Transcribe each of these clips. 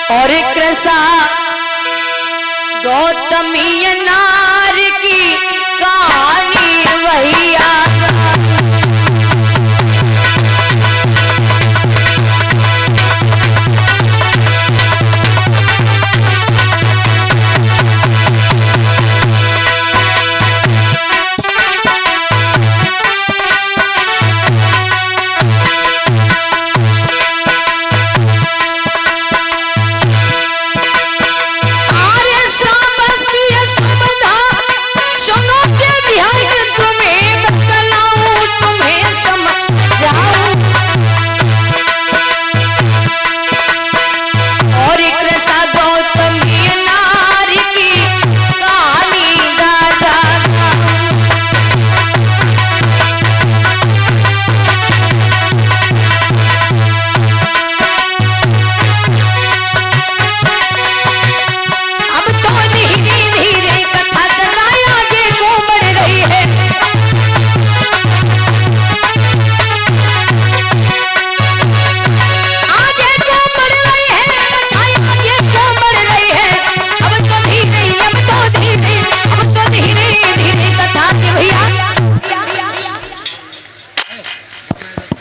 और कृषा गौतमी नार की कहानी वही आगा।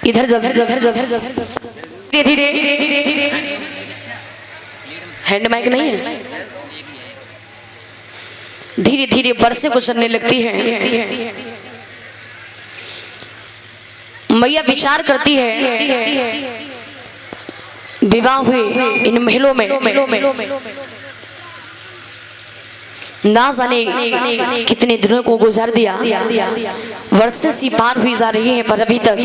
इधर जब धीरे धीरे हैंड माइक नहीं है, धीरे धीरे बरसें गुजरने लगती है। मैया विचार करती है विवाह हुए इन महलों में ना जाने कितने दिनों को गुजार दिया, वर्षें सी पार हुई जा रही है, पर अभी तक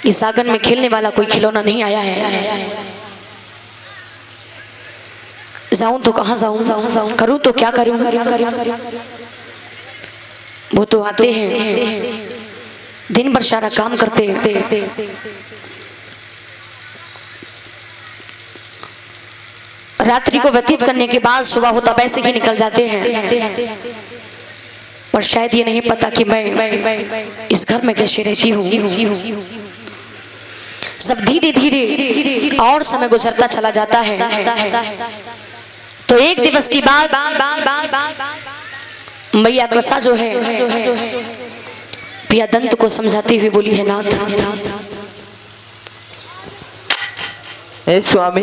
इस आंगन में खेलने वाला कोई खिलौना नहीं आया है। जाऊं तो कहां जाऊं, करूं तो क्या करूं। वो तो आते हैं दिन भर सारा काम करते हैं, रात्रि को व्यतीत करने के बाद सुबह होता वैसे ही निकल जाते हैं। और शायद ये नहीं पता कि मैं इस घर में कैसे रहती हूँ। सब धीरे धीरे और समय गुजरता चला जाता है। तो एक दिवस की बात मैया कृषा जो है पिया दंत को समझाती हुई बोली है, नाथ स्वामी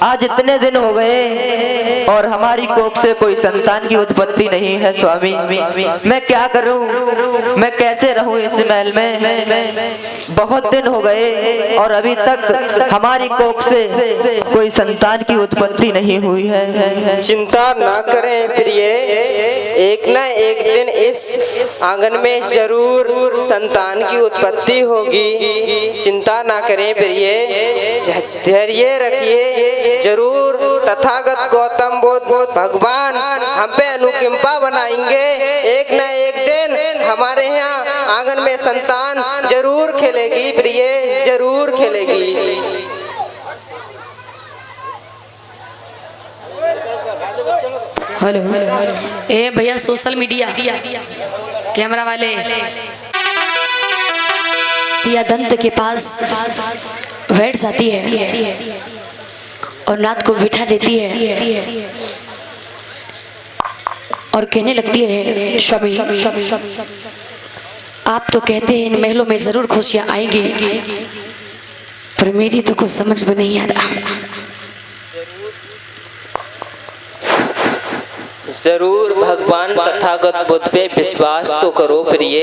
आज इतने दिन हो गए और हमारी कोख से कोई संतान की उत्पत्ति नहीं है। स्वामी मैं क्या करूं, मैं कैसे रहूं इस महल में। बहुत दिन हो गए और अभी तक हमारी कोख से कोई संतान की उत्पत्ति नहीं हुई है। चिंता ना करें प्रिय, एक ना एक दिन इस आंगन में जरूर संतान की उत्पत्ति होगी। चिंता ना करें प्रिय, धैर्य रखिए, जरूर तथागत गौतम बुद्ध भगवान हम पे अनुकंपा बनाएंगे। एक न एक दिन हमारे यहाँ आंगन में संतान जरूर खेलेगी प्रिय, जरूर खेलेगी। हेलो ए भैया सोशल मीडिया कैमरा वाले पिया दंत के पास बैठ जाती है और नाथ को बिठा देती है और कहने लगती है, स्वामी आप तो कहते हैं इन महलों में जरूर खुशियां आएंगी, पर मेरी तो कुछ समझ में नहीं आ रहा। जरूर भगवान तथागत बुद्ध पे विश्वास तो करो प्रिय,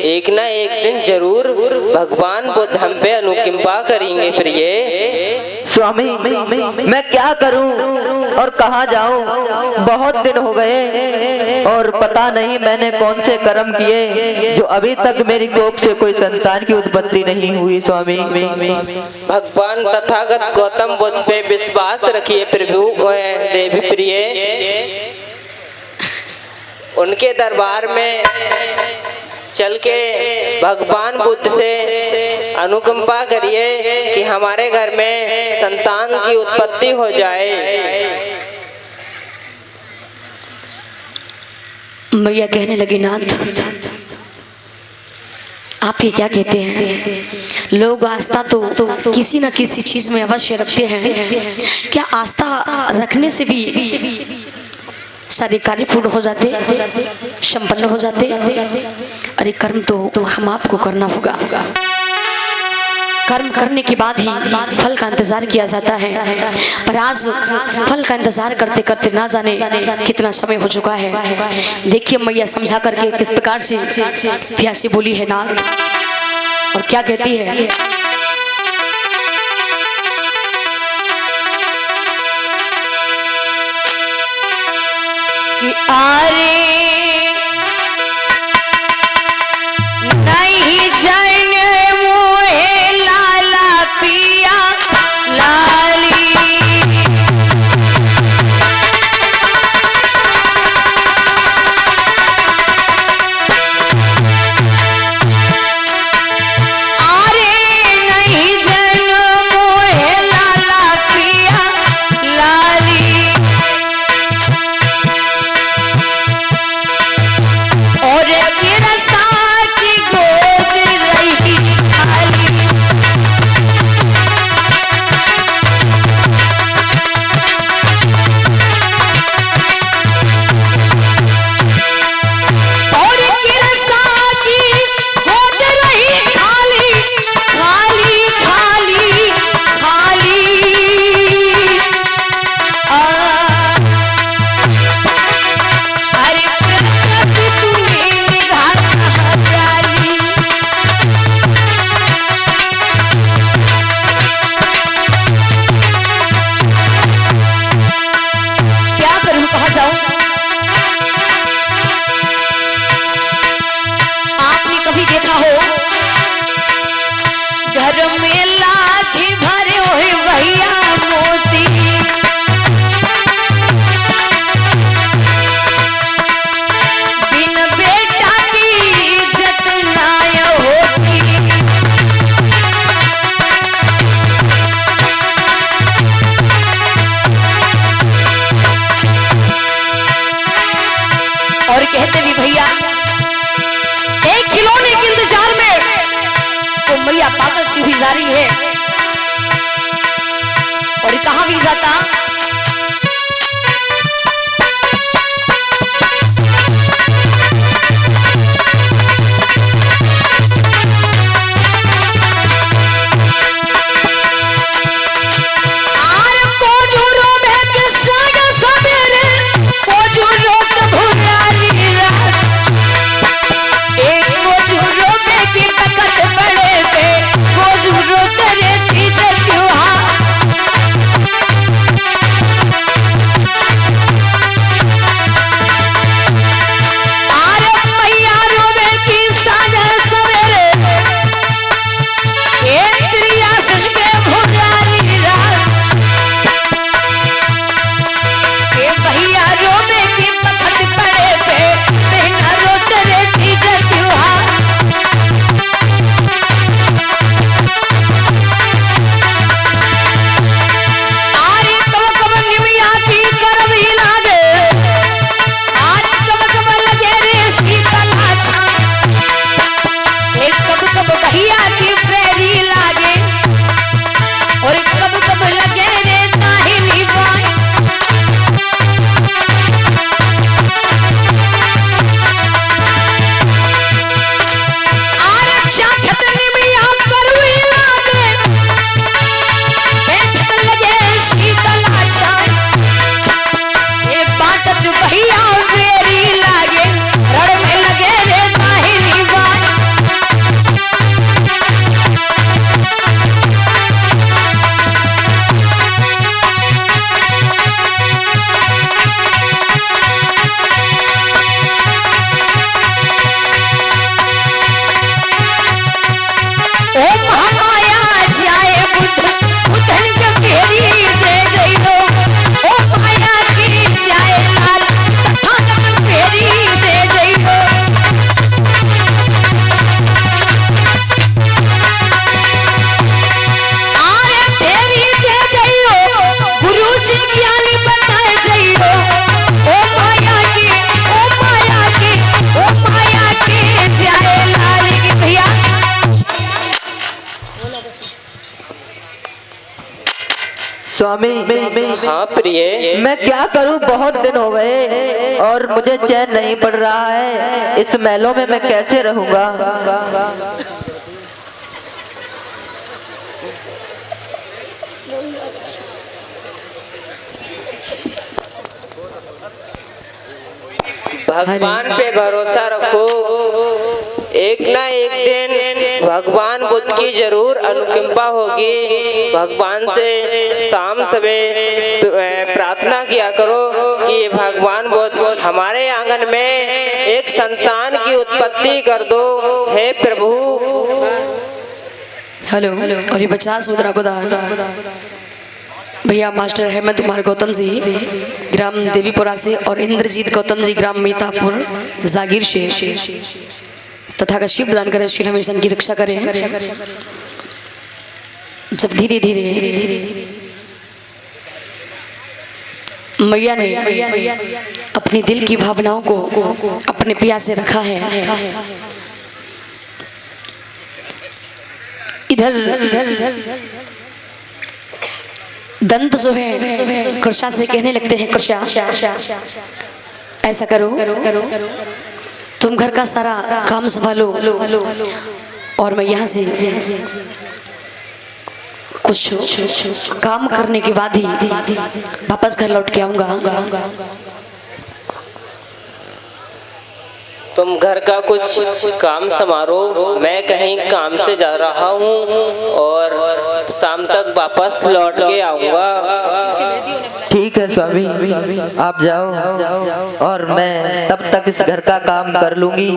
एक ना एक दिन जरूर भगवान बुद्ध हम पे अनुकंपा करेंगे प्रिय। स्वामी मैं क्या करूं और कहां जाऊं, बहुत दिन हो गए और पता नहीं मैंने कौन से कर्म किए जो अभी तक मेरी कोख से कोई संतान की उत्पत्ति नहीं हुई। स्वामी भगवान तथागत गौतम बुद्ध पे विश्वास रखिए प्रभु देवी प्रिय, उनके दरबार में चल के भगवान बुद्ध से अनुकंपा करिए कि हमारे घर में संतान की उत्पत्ति हो जाए। मैया कहने लगी, नाथ आप ये क्या कहते हैं? लोग आस्था तो किसी न किसी चीज में अवश्य रखते हैं। क्या आस्था रखने से भी सारे कार्य पूर्ण हो जाते, संपन्न हो जाते? अरे कर्म तो हम आपको करना होगा। कर्म करने के बाद ही फल का इंतजार किया जाता है। पर आज फल का इंतजार करते करते ना जाने कितना समय हो चुका है। देखिए मैया समझा करके किस प्रकार से प्यासी बोली है नाग, और क्या कहती है? कि अरे नहीं जाने मोहे लाला पिया लाली, अरे नहीं जाने मोहे लाला पिया लाली, और किरसा की गोद रही खाली, और किरसा की गोद रही खाली, खाली खाली खाली। अरे प्रकृति तुम्हें निगाह डाली, क्या करूं कहा जाऊं? आपने कभी देखा हो घर में लाठी भरे हुए भैया मोती, बिन बेटा की इज्जत नाय होती, और कहते भी भैया एक खिलौने के इंतजार में तो मैया पागल सी हुई जा रही है। और कहां भी जाता? आर कोजुरो में के सागा सबेरे, कोजुरो के भुराली रात, एक कोजुरो में की तकत बड़े पे, कोजुरो करे तीज त्योहार, स्वामी हाँ प्रिय, मैं क्या करूं, बहुत दिन हो गए और मुझे चैन नहीं पड़ रहा है। इस महलों में मैं कैसे रहूंगा। भगवान पे भरोसा रखो, एक ना एक दिन भगवान बुद्ध की जरूर अनुकंपा होगी। भगवान से शाम सवेरे प्रार्थना किया करो कि ये भगवान बुद्ध हमारे आंगन में एक संतान की उत्पत्ति कर दो, हे प्रभु। हेलो, और ये 50 मुद्रा को दान भैया मास्टर हेमंत कुमार गौतम जी ग्राम देवीपुरा से और इंद्रजीत गौतम जी ग्राम मीतापुर जागीर से तथा का शिव प्रदान करे, श्री हमेशा की रक्षा करें। जब धीरे धीरे मैया ने अपनी दिल की भावनाओं को अपने पिया से रखा है, इधर दंत जो है कृषा से कहने लगते हैं, कृषा ऐसा करो, तुम घर का सारा काम संभालो और मैं यहाँ से कुछ काम करने के बाद ही वापस घर लौट के आऊंगा। तुम घर का कुछ काम संभालो, मैं कहीं काम से जा रहा हूँ और शाम तक वापस लौट के आऊंगा। ठीक है स्वामी, आप जाओ और मैं तब तक इस घर का काम कर लूंगी।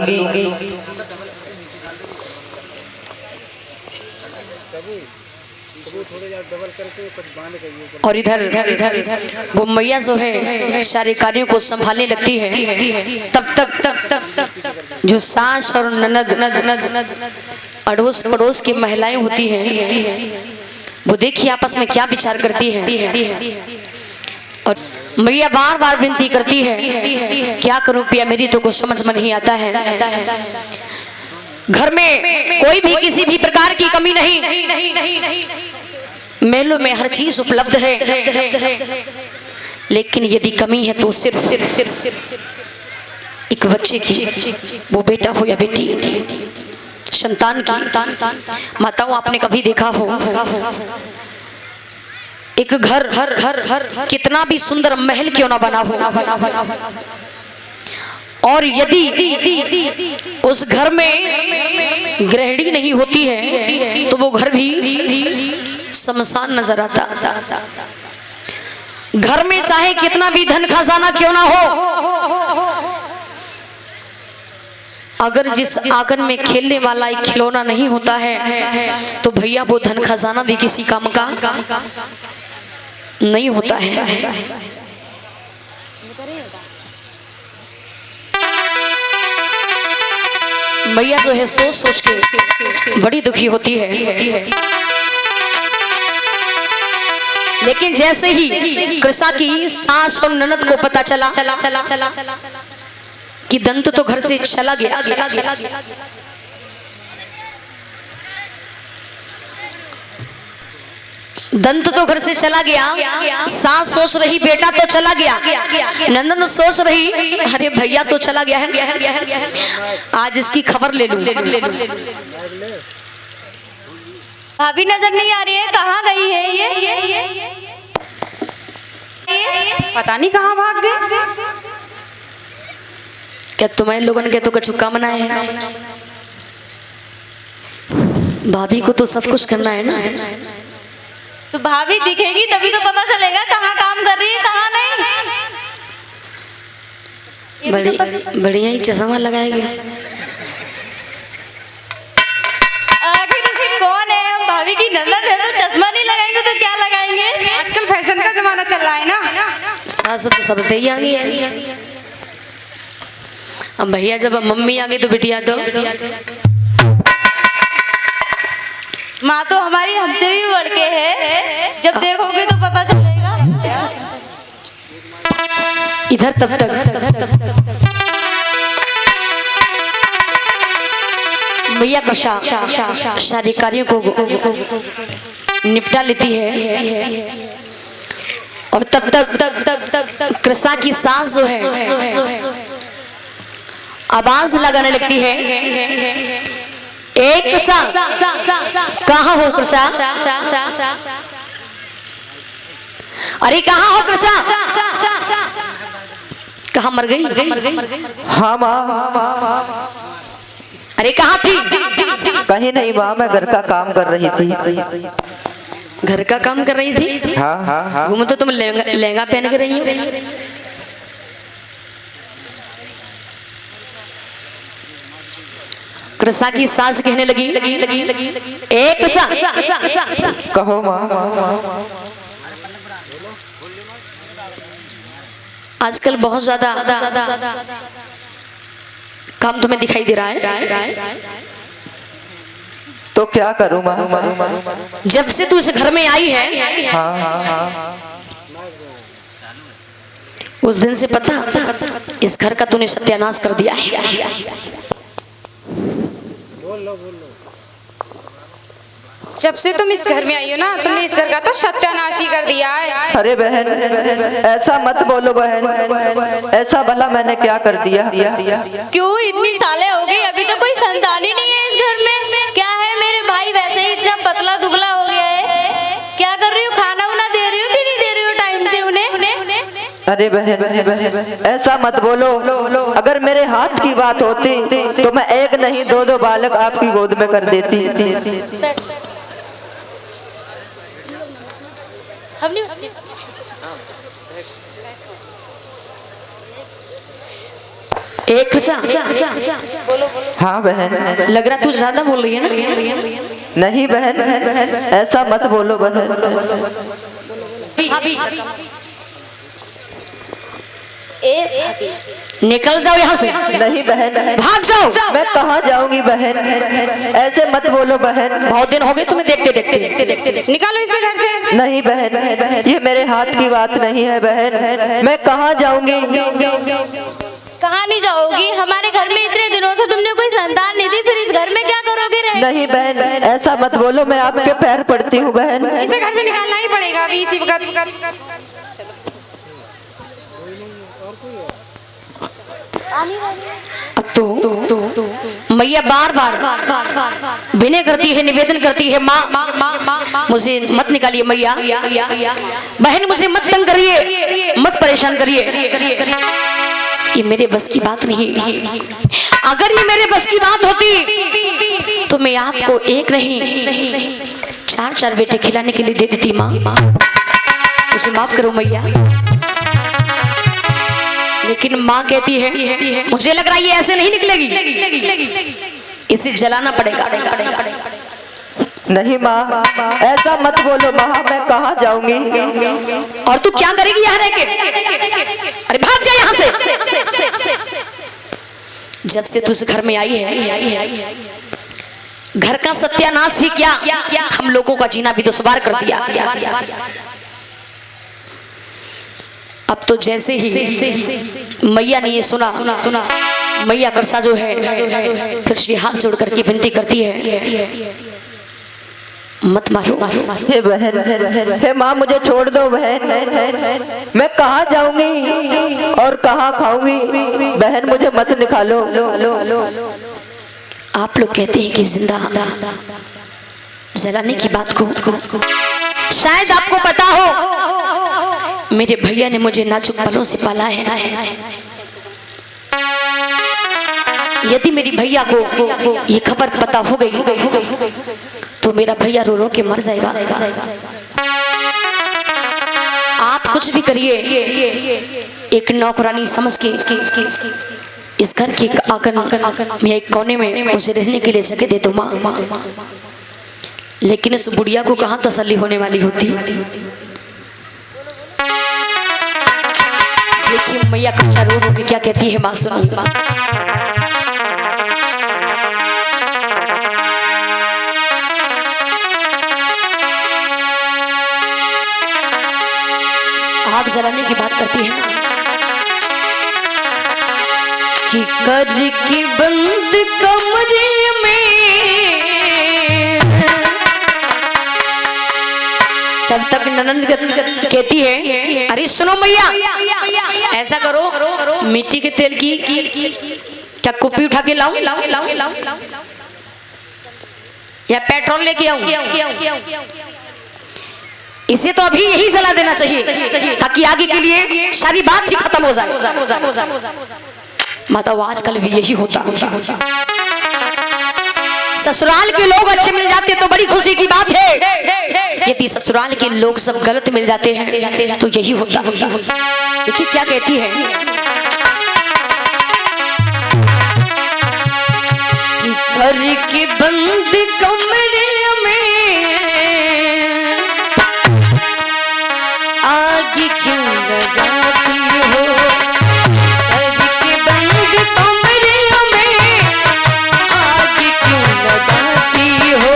और इधर वो मैया जो है सारे कार्यों को संभालने लगती है। तब तक जो सास और ननद अड़ोस पड़ोस की महिलाएं होती हैं, वो देखिए आपस में क्या विचार करती है। और मैया बार बार विनती करती है, क्या करूं पिया, मेरी तो कुछ समझ में नहीं आता है। घर में कोई भी किसी भी प्रकार की कमी नहीं, महलों में हर चीज उपलब्ध है, लेकिन यदि कमी है तो सिर्फ एक बच्चे की, वो बेटा हो या बेटी, संतान की। माताओं आपने कभी देखा हो एक घर कितना भी सुंदर महल क्यों ना बना हो, और यदि उस घर में गृहिणी नहीं होती है तो वो घर भी शमशान नजर आता। घर में चाहे कितना भी धन खजाना क्यों ना हो, अगर जिस आंगन में खेलने वाला एक खिलौना नहीं होता है तो भैया वो धन खजाना भी किसी काम का नहीं होता है। मैया जो है सोच सोच के बड़ी दुखी होती है, लेकिन जैसे ही कृषा की सास और ननद को पता चला कि दंत तो घर से चला गया, दंत तो घर से चला गया, सास सोच रही बेटा तो चला गया, नंदन सोच रही अरे भैया तो चला गया है, आज इसकी खबर ले लूं। भाभी नजर नहीं आ रही है, कहाँ गई है ये? पता नहीं कहाँ भाग गई। क्या तुम्हारे लोगों के तो कछु काम ना है, भाभी को तो सब कुछ करना है ना। तो भाभी दिखेगी तभी तो पता चलेगा कहाँ काम कर रही है कहाँ नहीं। बढ़िया ही चश्मा लगाएगी। आखिर कौन है? भाभी की नजर है तो चश्मा नहीं लगाएंगे तो क्या लगाएंगे? आजकल फैशन का जमाना चल रहा है ना। सास तो सब ही आ गई है, अब भैया जब मम्मी आ गई तो बिटिया तो माँ तो हमारी हमसे भी बढ़ के है, जब देखोगे तो पता चलेगा। इधर तब तक मैया कृषा सारे कार्यों को निपटा लेती है। और तब तक कृष्णा की सांस जो है आवाज लगाने लगती है, एक कृष्णा कहाँ हो कृष्णा, अरे कहाँ हो कृष्णा, कहाँ मर गई? हाँ माँ। अरे कहाँ थी? कहीं नहीं माँ, मैं घर का काम कर रही थी। घर का काम कर रही थी? हाँ हाँ हाँ। घूमो तो तुम लहंगा पहन के रही हो। कृष्णा की सास कहने लगी, एक कहो माँ। आजकल बहुत ज्यादा काम तुम्हें दिखाई दे रहा है, तो क्या करूँ माँ? जब से तू इस घर में आई है, हाँ हाँ हाँ। उस दिन से पता इस घर का तूने सत्यानाश कर दिया है। जब से तुम इस घर में आई हो ना, तुमने इस घर का तो सत्यानाश ही कर दिया है। अरे बहन ऐसा मत बोलो बहन, ऐसा भला मैंने क्या कर दिया? क्यों इतनी सालें हो गई, अभी तो कोई संतान ही नहीं है इस घर में? क्या है, मेरे भाई वैसे ही इतना पतला दुबला हो गया है, क्या कर रही हो? खाना उना दे रही हो कि नहीं दे रही हो टाइम से उन्हें? अरे बहन ऐसा मत बोलो, अगर मेरे हाथ की बात होती तो मैं एक नहीं दो बालक आपकी गोद में कर देती। एक कृष्णा, हाँ बहन। लग रहा तू ज्यादा बोल रही है ना? नहीं बहन ऐसा मत बोलो बहन। निकल जाओ यहाँ से। नहीं बहन, भाग जाओ। मैं कहाँ जाऊंगी बहन, ऐसे मत बोलो बहन। बहुत दिन हो गए तुम्हें देखते देखते। निकालो इसे घर से। नहीं बहन ये मेरे हाथ की बात नहीं है बहन, मैं कहाँ जाऊंगी? कहाँ नहीं जाओगी? हमारे घर में इतने दिनों से तुमने कोई संतान नहीं दी, फिर इस घर में क्या करोगे रह? नहीं बहन ऐसा मत बोलो, मैं आपके पैर पड़ती हूँ बहन। इसे घर से निकालना ही पड़ेगा अभी इसी वक्त। अब तो मैया बार बार विनय करती है, निवेदन करती है, माँ मुझे मत निकालिए मैया, बहन मुझे मत तंग करिए, मत परेशान करिए, ये मेरे बस की बात नहीं। अगर ये मेरे बस की बात होती तो मैं आपको एक नहीं चार बेटे खिलाने के लिए दे देती। माँ मुझे माफ करो मैया, लेकिन माँ कहती है मुझे लग रहा है ये ऐसे नहीं निकलेगी, इसे जलाना पड़ेगा। नहीं माँ ऐसा मत बोलो माँ, मैं कहाँ जाऊंगी? और तू क्या करेगी यहाँ रह के? अरे भाग जा यहाँ से। जब से तू इस घर में आई है, घर का सत्यानाश ही क्या हम लोगों का जीना भी दुश्वार कर दिया। अब तो जैसे ही मैया ने ये सुना, मैया करसा जो है फिर श्री हाथ जोड़ करके विनती करती है, मत मारो। हे बहन, हे माँ मुझे छोड़ दो बहन, मैं कहाँ जाऊंगी और कहाँ खाऊंगी? बहन मुझे मत निकालो। आप लोग कहते हैं कि जिंदा जलाने की बात को शायद आपको पता हो, मेरे भैया ने मुझे नाजुक पलों से पाला है। यदि मेरी भैया को ये खबर पता हो गई तो मेरा भैया रो रो के मर जाएगा। आप कुछ भी करिए, एक नौकरानी समझ के इस घर के आंगन में एक कोने में मुझे रहने के लिए जगह दे दो माँ। लेकिन इस बुढ़िया को कहाँ तसल्ली होने वाली होती। देखिए मैया कच्चा रो रो के क्या कहती है, माँ सुनो। आग जलाने की बात करती है कि कर के बंद कमरे में तब तक ननंद कहती है, अरे सुनो मैया, ऐसा करो मिट्टी के तेल की क्या कुप्पी उठा के लाऊं या पेट्रोल लेके आऊं? इसे तो अभी यही सलाह देना चाहिए ताकि आगे के लिए सारी बात ही खत्म हो जाए। माता वो आजकल भी यही होता। ससुराल के लोग अच्छे मिल जाते तो बड़ी खुशी की बात है, यदि ससुराल के लोग सब गलत मिल जाते हैं तो यही होता। देखिए क्या कहती है कि घर के बंद कमरे में आग क्यों लगाती हो, घर के बंद कमरे में आग क्यों लगाती हो।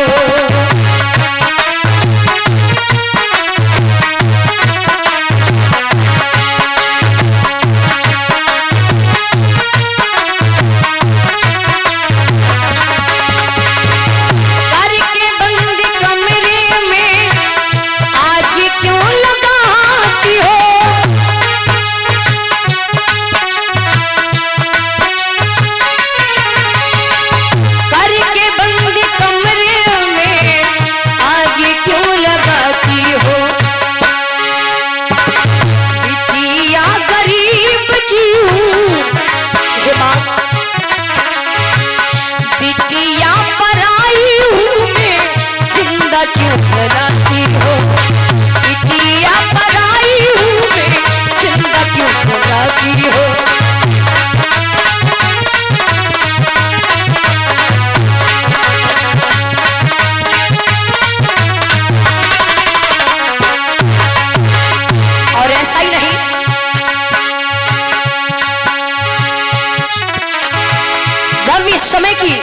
इस समय की,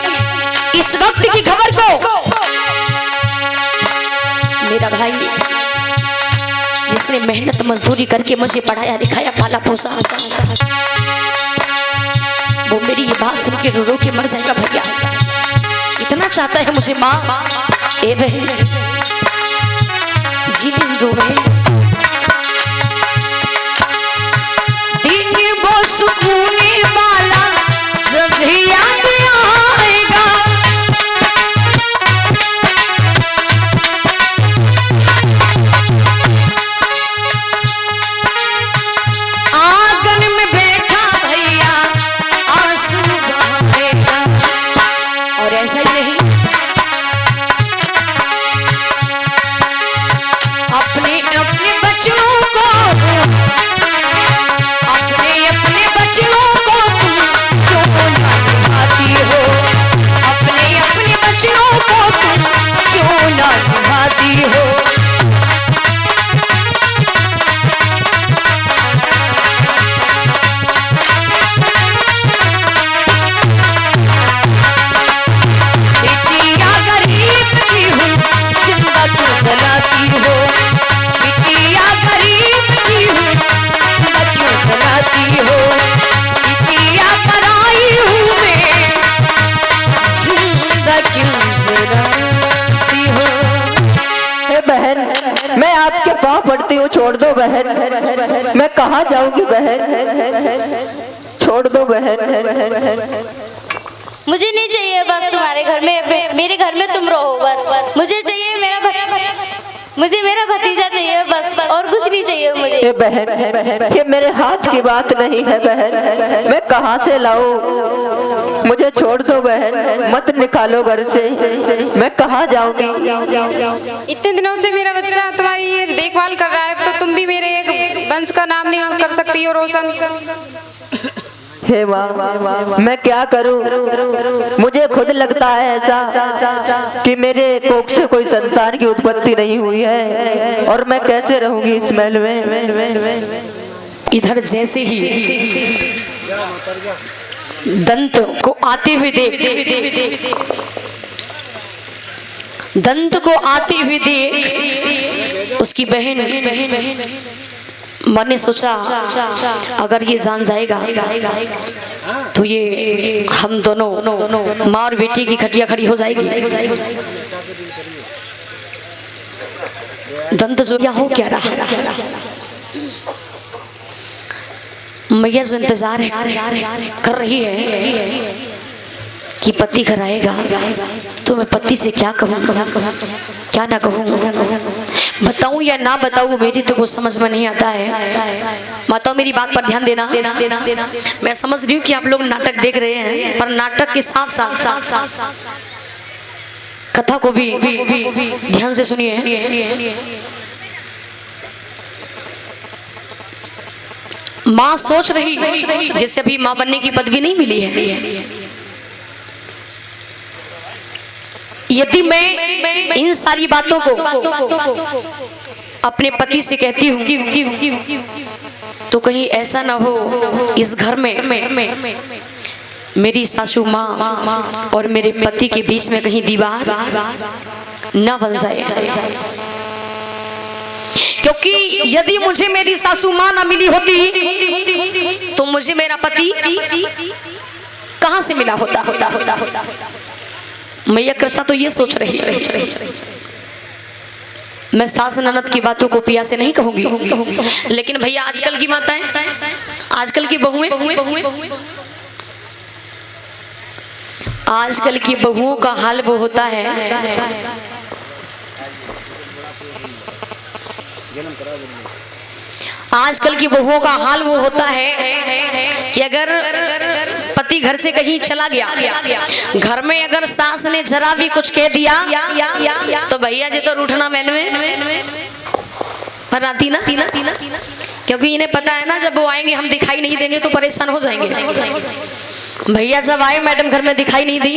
इस वक्त की खबर को मेरा भाई जिसने मेहनत मजदूरी करके मुझे पढ़ाया लिखाया पाला पोसा, वो मेरी ये बात सुन के रो रो के मर जाएगा भैया। इतना चाहता है मुझे माँ, ए बहन जी दो बहन, दिन वो सुकून वाला जब याद आएगा, आंगन में बैठा भैया आंसू बहाएगा। और ऐसा ही नहीं, अपने अपने बच्चों को, अपने अपने बच्चों को तुम क्यों ना निभाती हो, अपने अपने बच्चों को तुम क्यों ना निभाती हो। बिटिया गरीब की हूँ जिंदा क्यों जलाती हो, बिटिया गरीब की हूँ जिंदा क्यों जलाती हो, बिटिया पराई हूँ मैं जिंदा क्यों जलाती हो। हे बहन, मैं आपके पाँव पड़ती हूँ, छोड़ दो बहन, मैं कहाँ जाऊंगी बहन, छोड़ दो बहन। मुझे नहीं चाहिए बस तुम्हारे घर में, मेरे घर में तुम रहो बस। मुझे चाहिए मुझे मेरा भतीजा चाहिए बस, और कुछ नहीं चाहिए मुझे। ये बहन, ये मेरे हाथ की बात नहीं है बहन, मैं कहाँ से लाऊं, मुझे छोड़ दो बहन, मत निकालो घर से, मैं कहाँ जाऊंगी। इतने दिनों से मेरा बच्चा तुम्हारी ये देखभाल कर रहा है, तो तुम भी मेरे एक वंश का नाम नहीं कर सकती हो रोशन। हे माँ, मैं क्या करूं, मुझे खुद लगता है ऐसा कि मेरे कोख से कोई संतान की उत्पत्ति नहीं हुई है, और मैं कैसे रहूंगी इस महल में। इधर जैसे ही दंत को आते हुए देख, दंत को आते हुए देख उसकी बहन मन ने सोचा अगर ये जान जाएगा तो ये हम दोनों माँ और बेटी की खटिया खड़ी हो जाएगी। दंत जो क्या हो क्या रहा, मैया जो इंतजार कर रही है कि पति घर आएगा, तो मैं पति से क्या कहूँ क्या ना कहूँ, बताऊँ या ना बताऊँ, मेरी तो कुछ समझ में नहीं आता है। माताओं मेरी बात पर ध्यान देना। मैं समझ रही हूँ कि आप लोग नाटक देख रहे हैं, पर नाटक के साथ साथ कथा को भी ध्यान से सुनिए। माँ सोच रही जैसे अभी माँ बनने की पदवी नहीं मिली है, यदि मैं इन सारी बातों को अपने पति से कहती हूँ तो कहीं ऐसा ना हो इस घर में मेरी सासू माँ और मेरे पति के बीच में कहीं दीवार ना बन जाए, क्योंकि यदि मुझे मेरी सासू माँ ना मिली होती तो मुझे मेरा पति कहाँ से मिला होता। मैया कृष्णा तो ये सोच रही है। मैं सास ननद की बातों को पिया से नहीं कहूंगी, लेकिन भैया आजकल की माताएं, आजकल की बहुएं, आजकल की बहुओं का हाल वो होता है आजकल की बहुओं का हाल वो होता है कि अगर पति घर से कहीं चला गया, घर में अगर सास ने जरा भी कुछ कह दिया तो भैया जी तो रूठना मैल में पर आती ना, क्योंकि इन्हें पता है ना जब वो आएंगे हम दिखाई नहीं देंगे तो परेशान हो जाएंगे। भैया जब आए मैडम घर में दिखाई नहीं दी,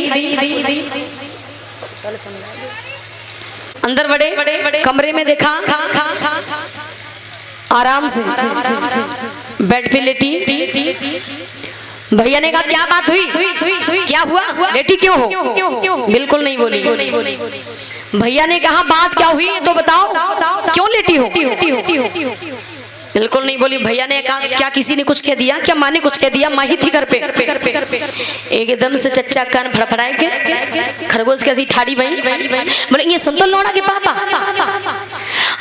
अंदर बड़े कमरे में देखा, आराम से बेड पे लेटी। भैया ने कहा क्या बात हुई, क्या हुआ, लेटी क्यों हो? बिल्कुल नहीं बोली। भैया ने कहा बात क्या हुई तो बताओ, क्यों लेटी हो? बिल्कुल नहीं बोली। भैया ने कहा क्या किसी ने कुछ कह दिया, क्या माँ ने कुछ कह दिया? माँ ही थी घर पे। एकदम से चच्चा कान फड़फड़ाए के खरगोश कैसी ठाड़ी बही, बोले ये सुन तो लौड़ा के पापा,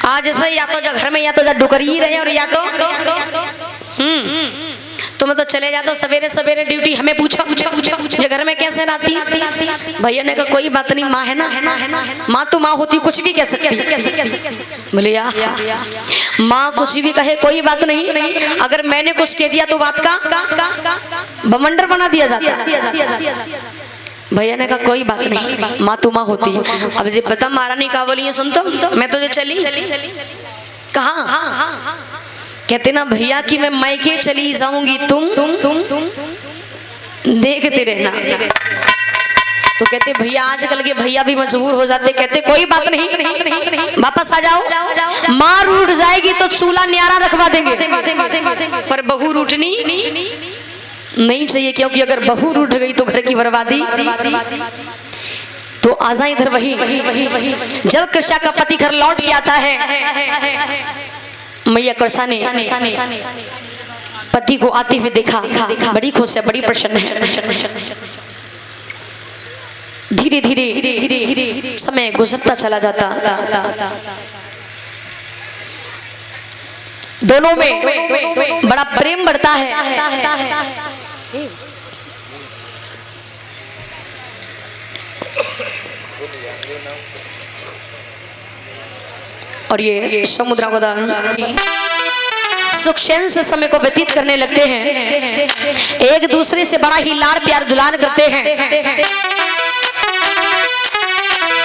आज ऐसा या तो घर में या तो डुकरी रहे और या तो तुम तो चले जाते सवेरे सवेरे ड्यूटी, हमें पूछो ये घर में कैसे रहती। भैया ने कहा कोई बात नहीं, माँ है ना, माँ तो माँ होती, कुछ भी कह सकती। बोले यार माँ कुछ भी कहे कोई बात नहीं, अगर मैंने कुछ कह दिया तो बात का बमंडर बना दिया जाता। भैया ने कहा कोई बात नहीं, माँ तू माँ होती। अब जी पता मारा नहीं कहा, बोली सुन तो मैं तो चली कहा, कहते ना भैया कि मैं मायके चली जाऊंगी, तुम देखते रहना। तो कहते भैया आजकल के भैया भी मजबूर हो जाते, कहते कोई बात नहीं वापस आ जाओ, माँ रूठ जाएगी तो चूल्हा न्यारा रखवा देंगे, पर बहू रूठनी नहीं चाहिए, क्योंकि अगर बहू रूठ गई तो घर की बर्बादी। तो आजा इधर वही जब कृष्णा का पति घर लौट के आता है, मैया कृष्णा ने पति को आते हुए देखा, बड़ी खुश है, बड़ी प्रसन्न है। धीरे धीरे समय गुजरता चला जाता, दोनों में बड़ा प्रेम बढ़ता है। और ये समुद्र गोदान सुख चैन से समय को व्यतीत करने लगते हैं, एक दूसरे से बड़ा ही लाड़ प्यार दुलार करते हैं।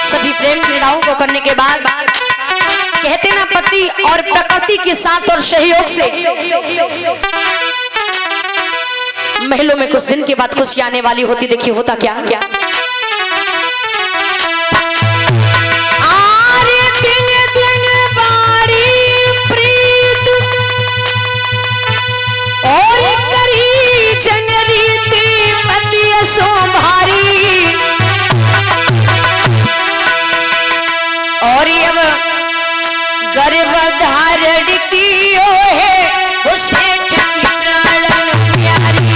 सभी प्रेम क्रीड़ाओं को करने के बाद कहते ना पति और प्रकृति के साथ और सहयोग से महलों में कुछ दिन के बाद खुशी आने वाली होती। देखिए होता क्या, और अब गर्भ धारण कियो है उसे प्यारी।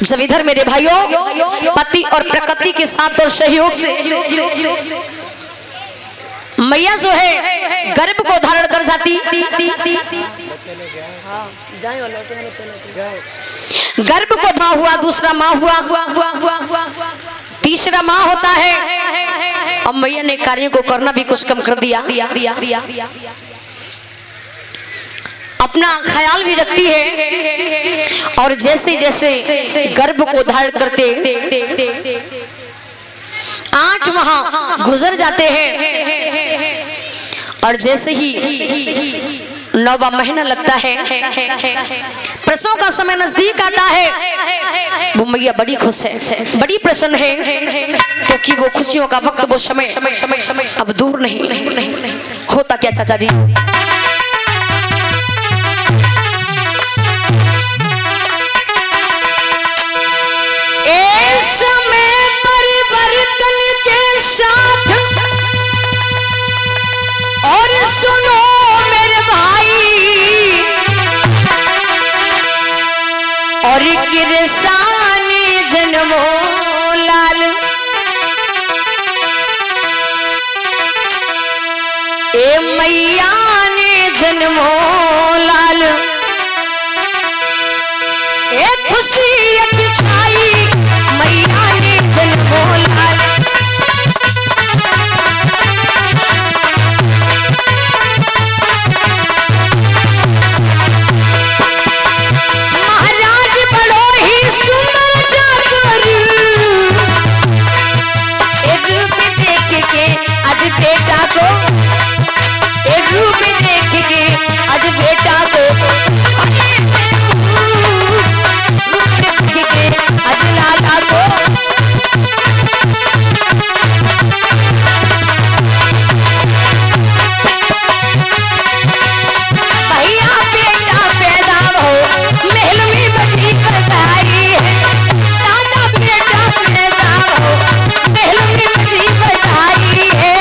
जब इधर मेरे भाइयों पति और प्रकृति के साथ और सहयोग से मैया जो है गर्भ को धारण कर जाती, गर्भ को माँ हुआ, दूसरा माँ हुआ, तीसरा माँ होता है। अब मैया ने कार्यों को करना भी कुछ कम कर दिया, अपना ख्याल भी रखती है। और जैसे जैसे गर्भ को धारण करते 8 माह गुजर जाते हैं और जैसे ही 9वां महीना लगता है, प्रसव का समय नजदीक आता है, वो मैया बड़ी खुश है, बड़ी प्रसन्न है, क्योंकि वो खुशियों का वक्त, वो समय अब दूर नहीं होता। क्या चाचा जी? और सुनो मेरे भाई, और किरसानी जन्मो लाल, ए मैया ने जन्मो लाल, ए खुशियत छाई मैया ने जन्मो लाल। बेटा को एक रूप देख के आज बेटा को रूप देख के आज लाला को भैया बेटा पैदा हो महल में बची बधाई है, दादा बेटा पैदा हो महल में बची बधाई है।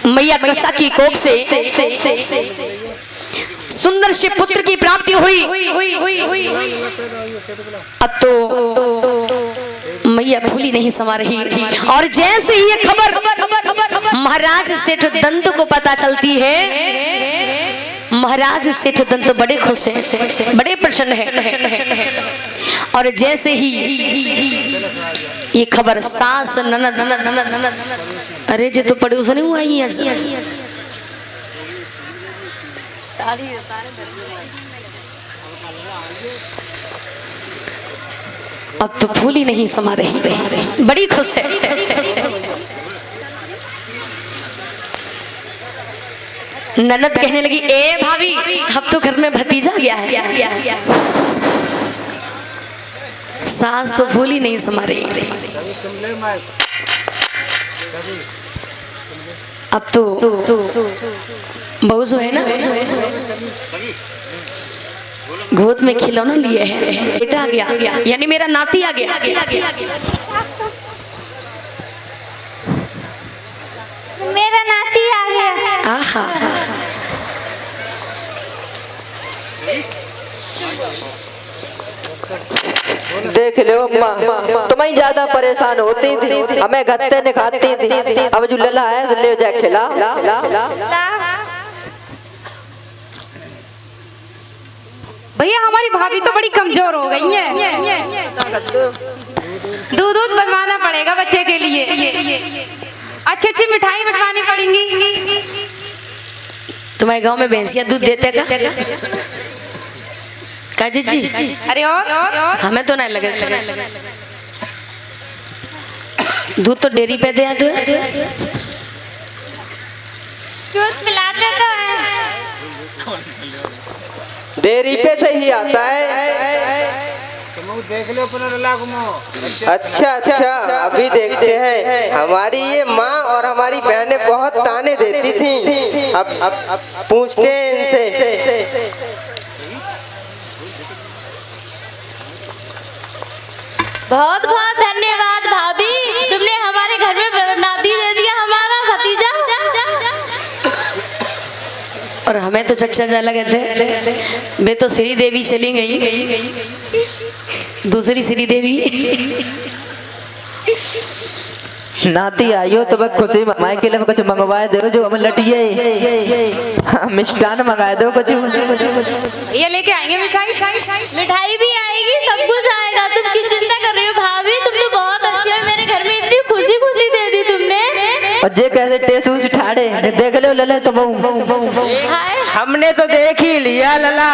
मैया कृष्णा की कोख से सुंदर से पुत्र की प्राप्ति हुई। अब तो मैया भूली नहीं समा रही। और जैसे ही ये खबर महाराज सेठ दंत को पता चलती है, महाराज सेठ दंत बड़े खुश हैं, बड़े प्रसन्न हैं। और जैसे ही ये खबर सास ननद, अरे जे तो पड़े उसने हुआ ही ऐसे अब तो फूल ही नहीं समा रही, बड़ी खुश है। ननद कहने लगी, ए भाभी अब तो घर में भतीजा गया है। सास तो फूल ही नहीं समा रही। अब तो बहू जो है ना, गोद में खिलौना लिए है, बेटा आ गया, यानी मेरा नाती आ गया। मेरा नाती आ गया। आहा, देख लो अम्मा, तुम ही ज्यादा परेशान होती थी, हमें गत्ते ने खाती थी, अब जो लला है ले जा खिला। भैया हमारी भाभी तो बड़ी कमजोर हो गई है, दूध बनवाना पड़ेगा बच्चे के लिए, अच्छी अच्छी मिठाई बनवानी पड़ेंगी। तुम्हारे गांव में भैंसिया दूध देते का काजी जी? अरे और हमें तो नहीं लगे, दूध तो डेयरी पे दे आते हैं, दूध पिलाते तो हैं। डेयरी पे से ही आता है। अच्छा अच्छा, अभी देखते हैं। हमारी ये माँ और हमारी बहनें बहुत ताने देती थीं। अब पूछते हैं इनसे। बहुत बहुत धन्यवाद भाभी, तुमने हमारे घर में नाती दे दिया हमारा भतीजा। और हमें तो चच्चा जा लगे थे, वे तो श्री देवी चली गई, दूसरी श्री देवी। नाती आइयो तो मैं खुशी माई के लिए कुछ मंगवाए दो, जो हम लटिए मिष्ठान मंगाए दो कुछ। ये लेके आएंगे मिठाई। मिठाई भी आएगी, सब कुछ आएगा, तुम क्यों चिंता कर रही हो भाभी? तुम तो बहुत अच्छी है, मेरे घर में इतनी खुशी खुशी दे दी तुमने। और जे कैसे टेस्ट उस ठाड़े देख लो लले तो हमने तो देख ही लिया लला।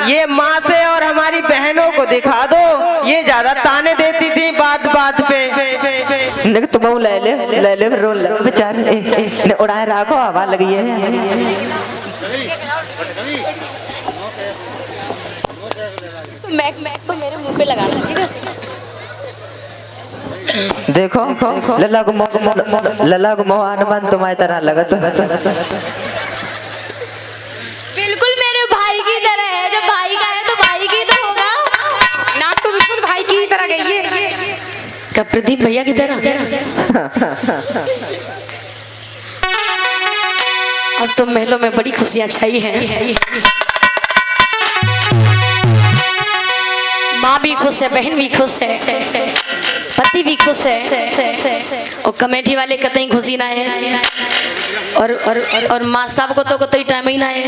ये माँ से और हमारी बहनों को दिखा दो, ये ज्यादा ताने देती थी बात बात पे। तुम ले ले रोल बेचारे ने उड़ाए राखो, हवा लगी है। मैक को मेरे मुंह पे लगाना, ठीक है? देखो लला को मोहन मन तुम्हारी तरह लगा तो। बिल्कुल मेरे भाई की तरह है, जब भाई का है तो भाई की तो होगा। नाक तो बिल्कुल भाई की तरह गई है। क्या प्रदीप भैया की तरह? अब तो महलों में बड़ी खुशियां छाई हैं। माँ भी खुश है, बहन भी खुश है, पति भी खुश है, और कमेटी वाले कतई खुशी ना है, और माँ साहब को तो कतई टाइम ही ना है।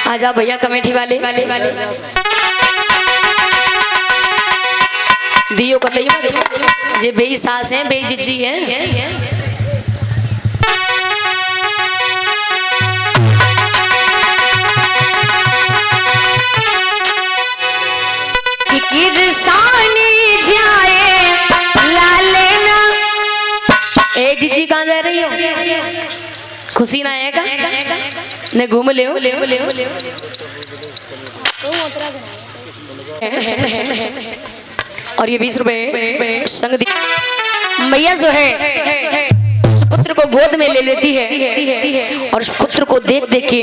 आजा भैया कमेटी वाले दियो कतई मत, जे बेई सास है, बेई जिज्जी है। किरसानी जाए लाले ना। ए जिज्जी कहाँ जा रही हो? खुशी ना है का? ने घूम ले और ये 20 रुपए संग मैया जो है उस पुत्र को गोद में ले लेती है और उस पुत्र को देख देख के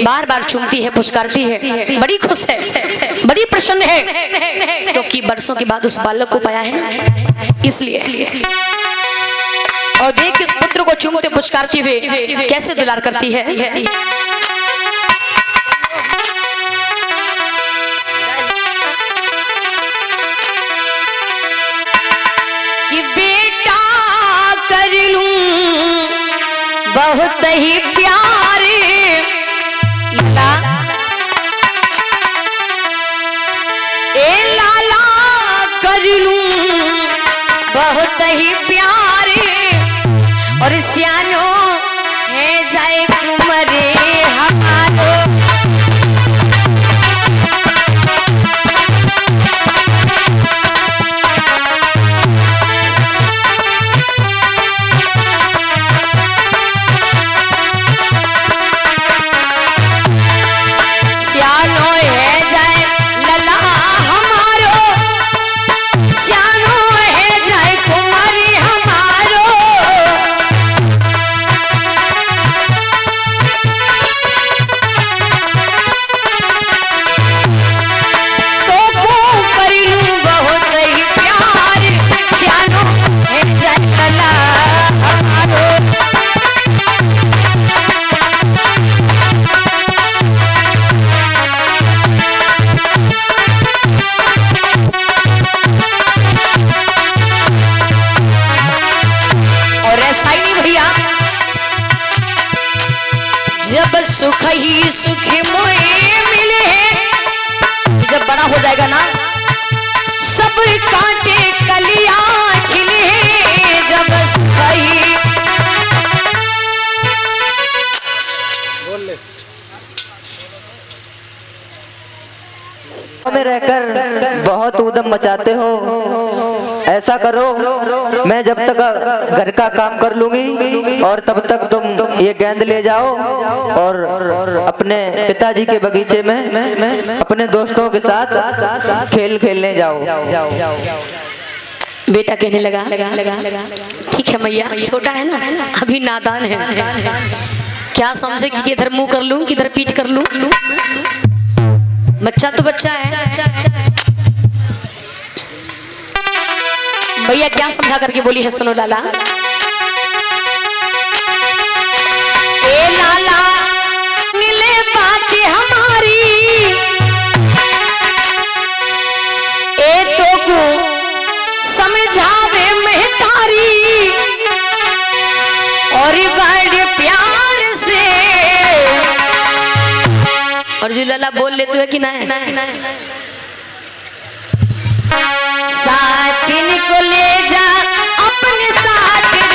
बार बार चूमती है, पुचकारती है। बड़ी खुश है, बड़ी प्रसन्न है, क्योंकि बरसों के बाद उस बालक को पाया है ना, इसलिए। और देख इस पुत्र को चूमते पुचकारती हुए कैसे दुलार करती है। कि बेटा कर लूं बहुत ही प्यार लाला, ए लाला कर लूं बहुत ही प्यार, और सियानो है जाए कुमरे हमारो। सियानो है जाए लला हमारो, सियानो है जाए कुमारी हमारो। तो कर लूं बहुत ही प्यार, सियानो है जाए लला हमारो। और ऐसा ही नहीं भैया, जब सुख ही सुख मोए मिले हैं, जब बड़ा हो जाएगा ना सब कांटे कलियां खिले हैं। जब सुख ही में रहकर बहुत उदम मचाते हो, ऐसा करो, मैं जब तक घर का काम कर लूंगी और तब तक तुम ये गेंद ले जाओ और अपने पिताजी के बगीचे में अपने दोस्तों के साथ खेल खेलने जाओ। बेटा कहने लगा ठीक है मैया, छोटा है ना, अभी नादान है, क्या समझे कि किधर मुंह कर लूं किधर पीठ कर लूं, बच्चा तो बच्चा है। भैया क्या समझा करके बोली है, सुनो लाला। ए लाला मिले बात हमारी, ए तो को समझावे महतारी, और बड़े प्यार से। और जो लाला बोल लेते हो कि नहीं, साथिन को ले जा अपने साथ रे,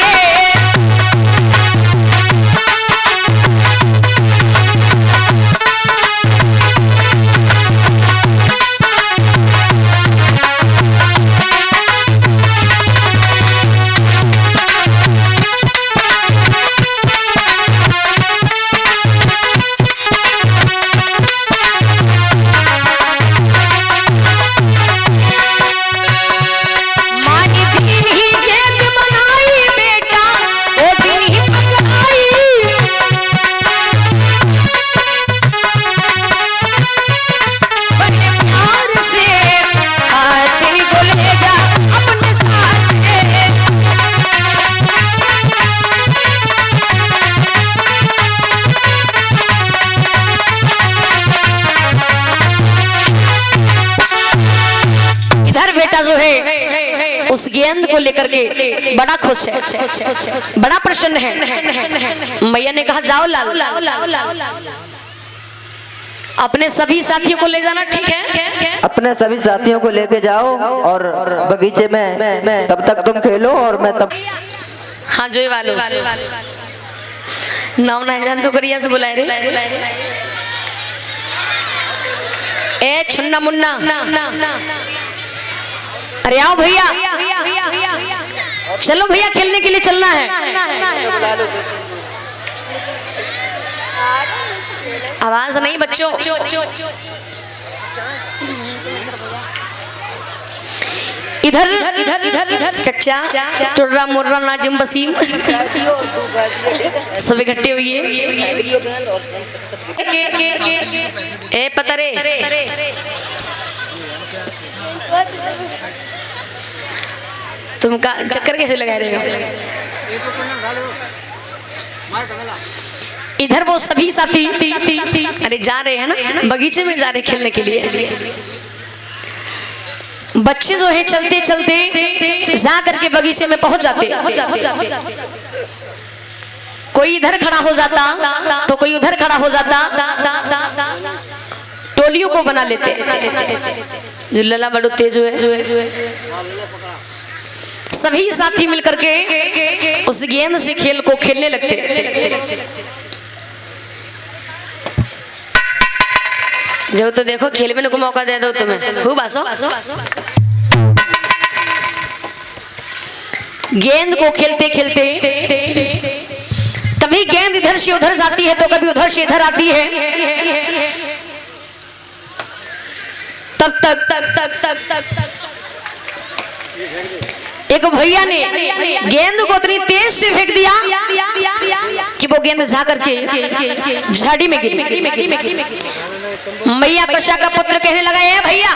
जो है उस गेंद को लेकर के बड़ा खुश है, बड़ा प्रसन्न है। मैया ने कहा जाओ लाल, अपने सभी साथियों को ले जाना, ठीक है? अपने सभी साथियों को लेके जाओ और बगीचे में तब तक तुम खेलो और मैं तब। हाँ जो वालो नाव ना जान तो करिया से बुलाए रे, ए छुन्ना मुन्ना, अरे आओ भैया, चलो भैया खेलने के लिए चलना है। आवाज नहीं बच्चों। इधर चच्चा टुर्रा मुर्रा नाजिम वसीम सब इकट्ठे हुए। ए पतरे तुम का चक्कर कैसे लगा रहे हो? इधर वो सभी साथी अरे जा रहे हैं ना, बगीचे में जा रहे खेलने के लिए। बच्चे जो है चलते चलते जा करके बगीचे में पहुंच जाते। कोई इधर खड़ा हो जाता तो कोई उधर खड़ा हो जाता, टोलियों को बना लेते। जो लला बड़ो तेज है, सभी साथी मिलकर के उस गेंद से खेल को खेलने लगते। जो तो देखो खेलने को मौका दे दो तुम्हें, खूब आसो। गेंद को खेलते खेलते कभी गेंद इधर से उधर जाती है तो कभी उधर से इधर आती है। तब तक एक भैया ने गेंद को इतनी तेज से फेंक दिया कि वो गेंद जा करके झाड़ी में गिरी। मैया कशा का पुत्र कहने लगा, ए भैया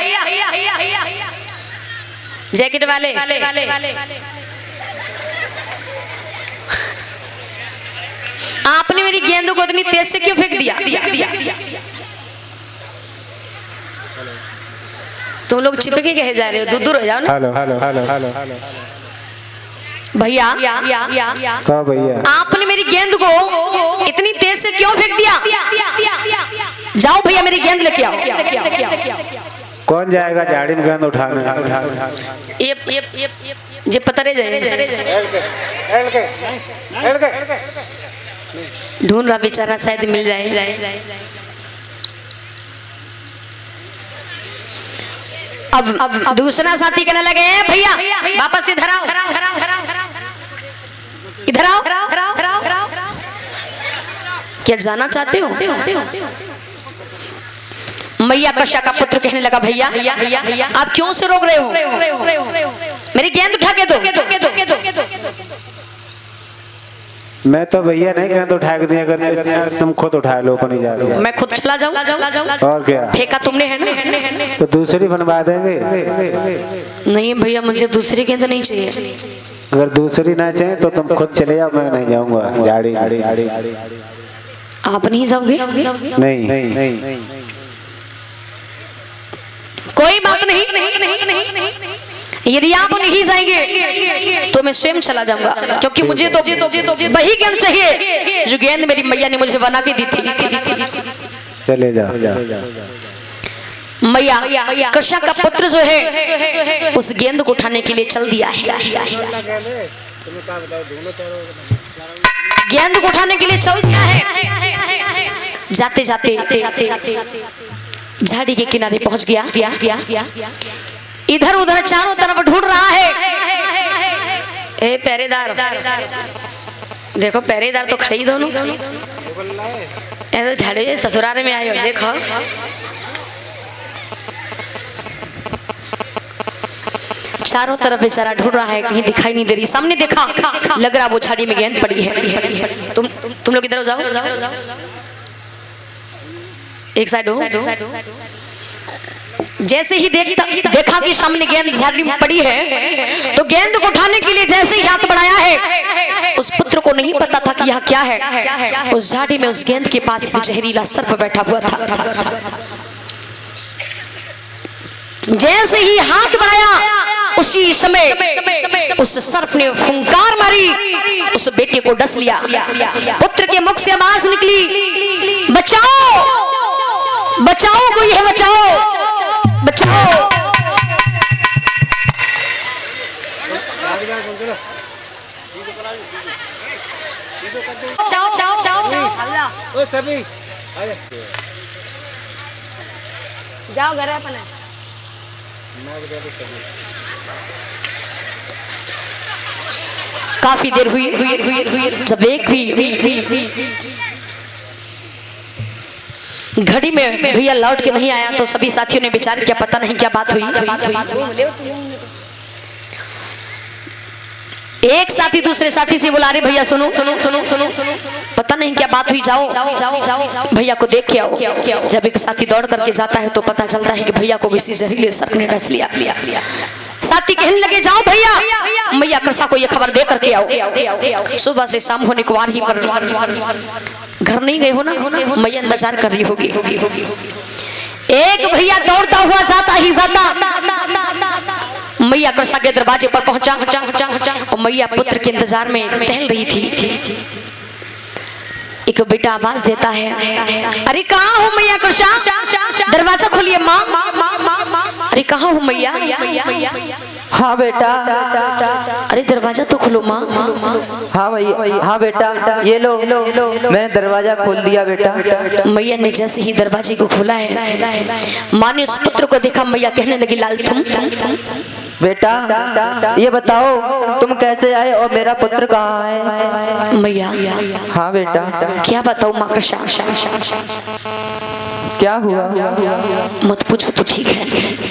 जैकेट वाले, आपने मेरी गेंद को इतनी तेज से क्यों फेंक दिया? तुम लोग चिपके कहे जा रहे हो, दूर हो जाओ ना। हेलो भैया आपने मेरी गेंद को इतनी तेज से क्यों फेंक दिया? जाओ भैया मेरी गेंद लेके आओ। कौन जाएगा झाड़ी में गेंद उठाने? ये पतरे जाए ढूंढ रहा बेचारा, शायद मिल जाए। अब दूसरा साथी कहने लगे, भैया वापस इधर आओ, इधर आओ। क्या जाना चाहते हो? मैया कश्यप का पुत्र कहने लगा, भैया आप क्यों से रोक रहे हो? मेरी गेंद उठा के दो। मैं तो भैया नहीं गेंद उठा के दिया, अगर तुम खुद उठा लो अपनी जाके। मैं खुद चला जाऊं? और क्या, फेंका तुमने है ना? तो दूसरी बनवा देंगे। नहीं भैया मुझे दूसरी गेंद नहीं चाहिए। अगर दूसरी ना चाहिए तो तुम खुद चले जाओ, मैं नहीं जाऊंगा। झाड़ी आप नहीं जाओगे? नहीं। कोई बात नहीं, यदि आप नहीं जाएंगे तो मैं स्वयं चला जाऊंगा, क्योंकि मुझे तो वही गेंद चाहिए जो गेंद मेरी मैया ने मुझे बना के दी थी। चले जाओ। मैया कश्यप का पुत्र जो है उस गेंद को उठाने के लिए चल दिया है। गेंद को उठाने के लिए चल दिया है। जाते जाते झाड़ी के किनारे पहुंच गया। इधर उधर चारों तरफ ढूंढ रहा है। ए पहरेदार, देखो पहरेदार तो खड़े ही दोनों, ऐसे झाड़ी ससुराल में आए हो। देखो चारों तरफ बेचारा ढूंढ रहा है, कहीं दिखाई नहीं दे रही। सामने देखा, लग रहा वो झाड़ी में गेंद पड़ी है। तुम लोग इधर जाओ, एक साइड हो। जैसे ही देखा कि सामने गेंद झाड़ी में पड़ी है, तो गेंद को उठाने के लिए जैसे ही हाथ बढ़ाया है, उस पुत्र को नहीं पता था कि यह क्या है। उस झाड़ी में उस गेंद के पास एक जहरीला सर्प बैठा हुआ था। जैसे ही हाथ बढ़ाया, उसी समय उस सर्प ने फुंकार मारी, उस बेटे को डस लिया। पुत्र के मुख से आवाज निकली, बचाओ बचाओ, कोई है बचाओ बचाओ। जाओ घर अपने। काफी देर हुई जब एक भी घड़ी में भैया लौट के नहीं आया, तो सभी साथियों ने विचार किया पता नहीं क्या बात हुई। एक साथी दूसरे साथी से बुला रहे, भैया सुनो सुनो सुनो सुनो सुनो, पता नहीं क्या बात हुई, जाओ भैया को देख के आओ। जब एक साथी दौड़ करके जाता है तो पता चलता है कि भैया को किसी जहरीले सर्प ने डस लिया। साथी कहने लगे, जाओ भैया मैया कृष्णा को ये खबर दे करके आओ। सुबह से शाम होने को वार ही पर घर नहीं गए हो ना, मैया इंतजार कर रही होगी। एक भैया दौड़ता हुआ जाता ही जाता मैया कृष्णा के दरवाजे पर पहुंचा और मैया पुत्र के इंतजार में टहल रही थी। एक बेटा आवाज देता है, अरे कहाँ हो मैया कृष्णा, दरवाजा खोलिए माँ। अरे कहाँ हो मैया? हाँ बेटा। अरे दरवाजा तो खोलो माँ। हाँ भैया, हाँ बेटा, ये लो मैंने दरवाजा खोल दिया बेटा। मैया ने जैसे ही दरवाजे को खोला है, माँ ने उस पुत्र को देखा। मैया कहने लगी, लाल तुम बेटा ये बताओ तुम कैसे आए और मेरा पुत्र कहाँ है? मैया हाँ बेटा। क्या बताओ माँ कृष्णा, क्या हुआ? मत पूछो तो ठीक है।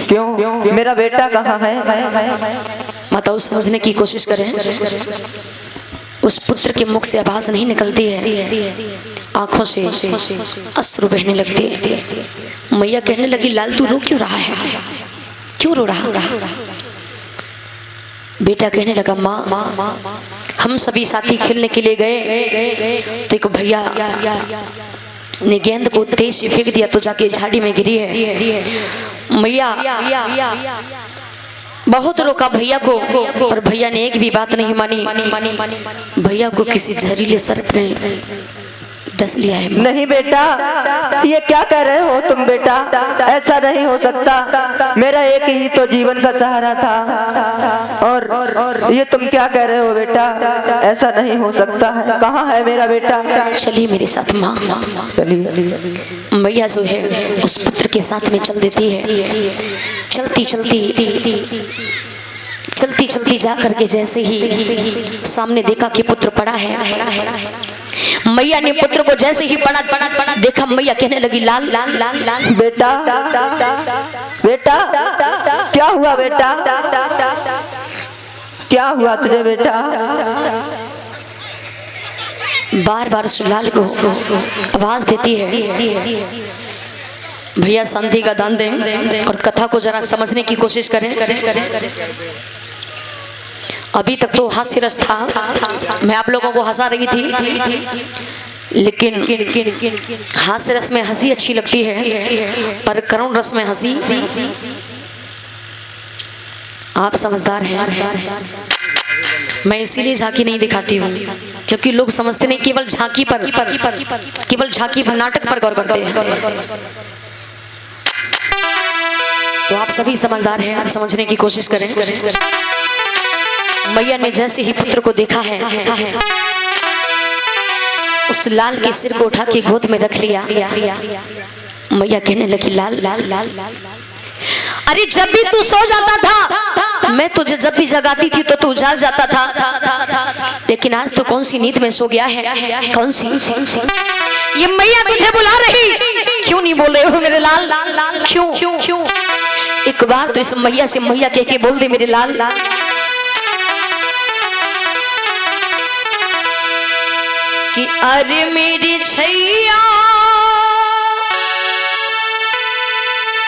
क्यों? मेरा बेटा कहाँ है? बताओ, समझने की कोशिश करें। उस पुत्र के मुख से आवाज नहीं निकलती है, आंखों से अश्रु बहने लगते हैं। मैया कहने लगी, लाल तू रो क्यों रहा है, क्यों रो रहा? बेटा कहने लगा, माँ हम सभी साथी खेलने के लिए गए तो एक भैया ने गेंद को तेज से फेंक दिया तो जाके झाड़ी में गिरी है। मैया बहुत रोका भैया को, और भैया ने एक भी बात नहीं मानी। भैया को किसी जहरीले सर्प ने डस लिया है। नहीं बेटा, ये क्या कह रहे हो तुम बेटा? ऐसा नहीं हो सकता, मेरा एक ही तो जीवन का सहारा था। और ये तुम क्या कह रहे हो बेटा? ऐसा नहीं हो सकता है। कहाँ है मेरा बेटा? चलिए मेरे साथ माँ। चलिए। मैया जो है उस पुत्र के साथ में चल देती है। चलती चलती जा करके जैसे ही सामने देखा कि पुत्र पड़ा है, मैया ने पुत्र को जैसे ही पड़ा देखा, मैया कहने लगी लाल लाल लाल लाल। बेटा बेटा क्या हुआ बेटा? क्या हुआ तुझे बेटा? बार बार उस लाल को आवाज देती है। भैया शांति का दान दें और कथा को जरा समझने की कोशिश करें। अभी तक तो हास्य रस था, मैं आप लोगों को हंसा रही थी, लेकिन हास्य रस में हंसी अच्छी लगती है, पर करुण रस में हंसी आप समझदार हैं। मैं इसीलिए झांकी नहीं दिखाती हूँ, क्योंकि लोग समझते नहीं, केवल झांकी पर नाटक पर गौर करते हैं। तो आप सभी समझदार हैं, आप समझने की कोशिश करें। मैया ने जैसे ही पुत्र को देखा है, उस लाल के सिर को उठा के गोद में रख लिया। मैया कहने लगी लाल लाल लाल लाल। अरे जब भी तू सो जाता था, मैं तुझे जब भी जगाती थी तो तू जाग जाता था, लेकिन आज तो कौन सी नींद में सो गया है? कौन सी? ये मैया तुझे बुला रही, क्यों नहीं बोल रहे हो मेरे लाल? क्यों? एक बार तो इस मैया से मैया कह के बोल दे मेरे लाल। कि अरे मेरी छैया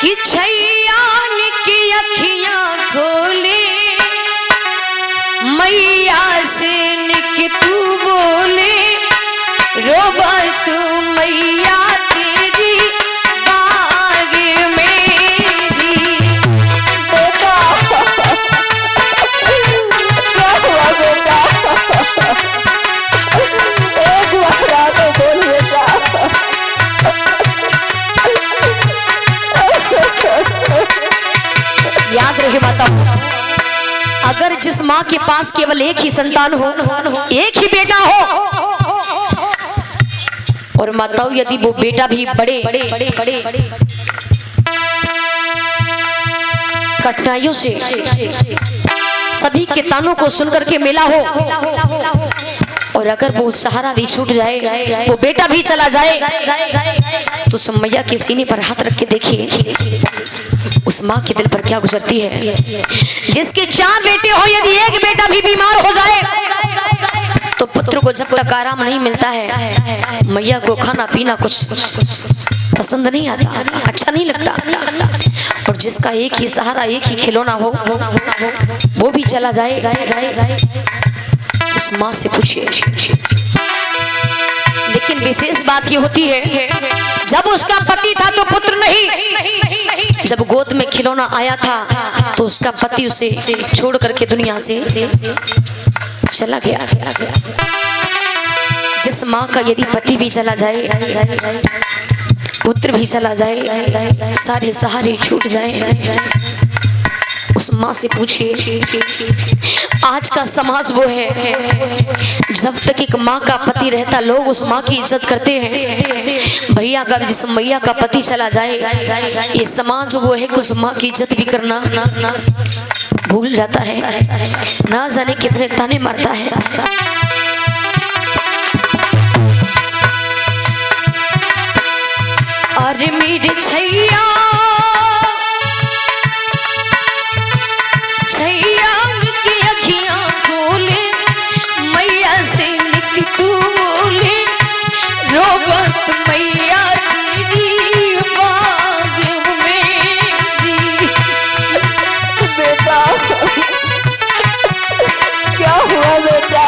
कि छैया की अखियां खोले, मैया से निक तू बोले, रोबा तू मैया तेरी बाग में जी। बेटा क्या हुआ बेटा? एक बार आके बोल बेटा। याद रहे माता, अगर जिस माँ के पास केवल एक ही संतान हो, एक ही बेटा हो, और माताओं यदि वो बेटा भी बड़े कठिनाइयों से सभी के तानों को सुनकर के मिला हो, और अगर वो सहारा भी छूट जाए, वो बेटा भी चला जाए, तो उस मैया के सीने पर हाथ रख के देखिए उस माँ के दिल पर क्या गुजरती है। जिसके 4 बेटे हो, यदि एक बेटा भी बीमार हो जाए, तो पुत्र को जब तक आराम नहीं मिलता है, मैया को खाना पीना कुछ पसंद नहीं आता, अच्छा नहीं लगता। और जिसका एक ही सहारा, एक ही खिलौना हो, वो भी चला जाए, उस माँ से पूछिए। लेकिन विशेष बात ये होती है, जब उसका पति था तो पुत्र नहीं, जब गोद में खिलौना आया था तो उसका पति उसे छोड़ करके दुनिया से चला गया। जिस माँ का यदि पति भी चला जाए, पुत्र भी चला जाए, सारे सहारे छूट जाए, उस माँ से पूछिए। आज का समाज वो है, जब तक एक माँ का पति रहता लोग उस माँ की इज्जत करते हैं। भैया अगर जिस मैया का पति चला जाए, ये समाज वो है कि उस माँ की इज्जत भी करना भूल जाता है, ना जाने कितने ताने मारता है। अरे मेरी छैया की अखियां खोले, मैया से निक तू बोले, रोबत मैया तेरी बाग में जी। बेटा क्या हुआ बेटा?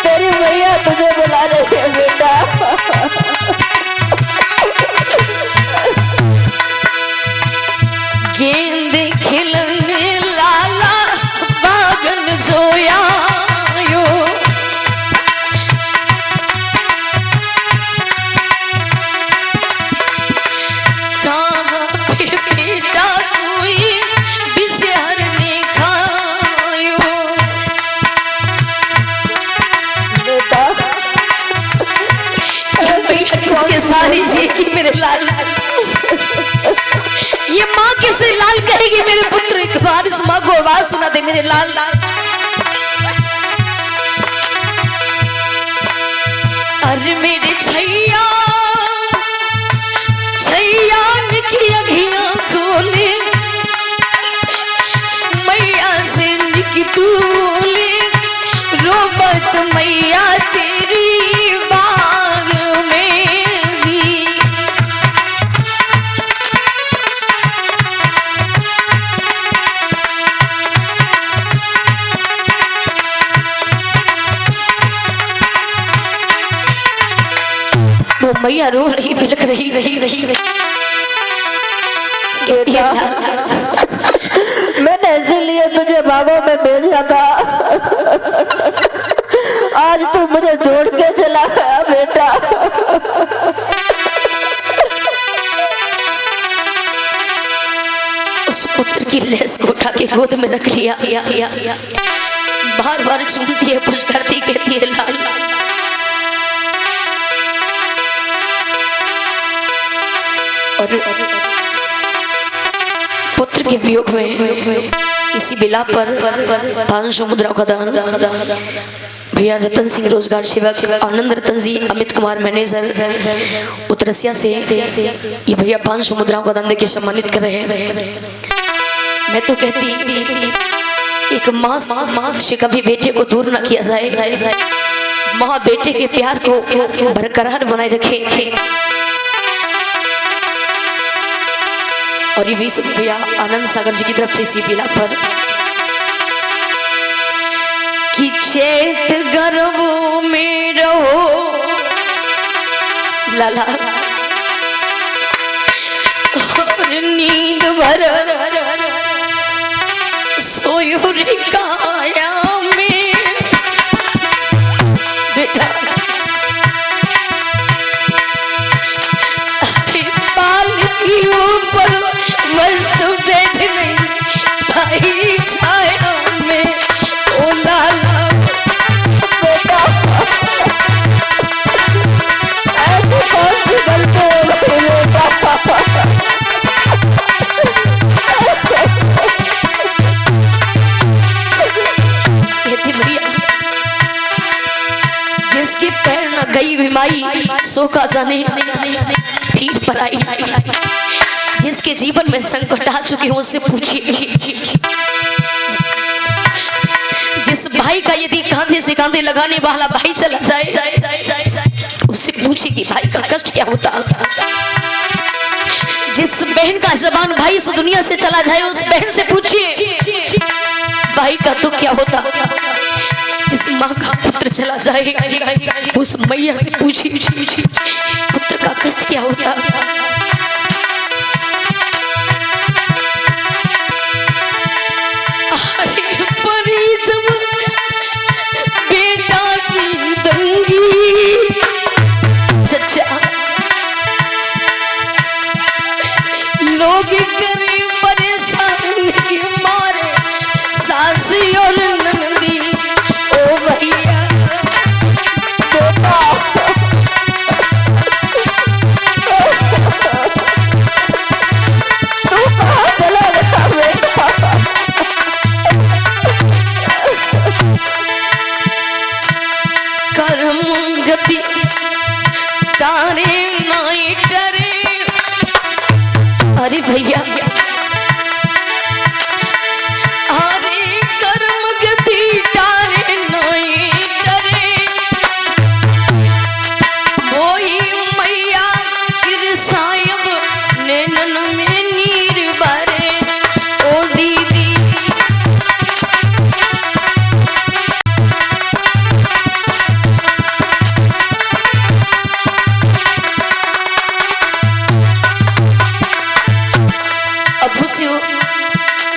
तेरी मैया तुझे बुला रही है बेटा। किसके सारी जिएगी मेरे लाल। ये माँ किसे लाल कहेगी मेरे पुत्र, एक बार इस माँ को आवाज सुना दे मेरे लाल। अरे मेरे छैया छैया निकी अखियां खोले, मैया से निकी तू बोले, रोबत मैया तेरी बाग में जी। वो मैया रो रही, बिलख रही रही रही रही। मैंने इसीलिए तुझे बागों में भेजा था, आज तू मुझे छोड़ के चला गया बेटा। उस पुत्र की लेस को उठा के गोद में रख लिया, बार बार चूमती है, पुश करती, कहती है लाल। और पुत्र के वियोग में इसी बिला पर 500 मुद्राओं का दान भैया रतन सिंह रोजगार सेवक, आनंद रतन जी, अमित कुमार मैनेजर उत्तरसिया से ये भैया 500 मुद्राओं का दान देके सम्मानित कर रहे हैं। मैं तो कहती एक माँ से कभी बेटे को दूर न किया जाए, माँ बेटे के प्यार को बरकरार बनाए रखे। और ये 20 रुपया आनंद सागर जी की तरफ से इसी बिला पर कि चैत गर्भों में रहो लाला, और नींद भर सोयो रे काया में बेटा। अरे पाल की ऊपर मस्त बैठ नहीं भाई छाया में, ओ लाला बेटा ऐसे कौन सी गलती हो बेटा। कहती भैया जिसके पैर न गई बीमारी, सो का जाने फिर पर आई। जिसके जीवन में संकट आ चुके हो उससे पूछिए, जिस भाई का यदि कांधे से कांधे लगाने वाला भाई चला जाए उससे पूछिए कि भाई का कष्ट क्या होता। जिस बहन का जबान भाई इस दुनिया से चला जाए उस बहन से पूछिए भाई का तो क्या होता। जिस माँ का पुत्र चला जाए उस मैया से पूछिए पुत्र का कष्ट क्या होता। जब बेटा की दंगी सच्चा लोग करे परेशान के मारे, सास और नंदी ओ भैया तारे नहीं डरे। अरे भैया अरे कर्म गति तारे नहीं डरे, वही मैया फिर सायब नैनन में नीर भरे। ओ दीदी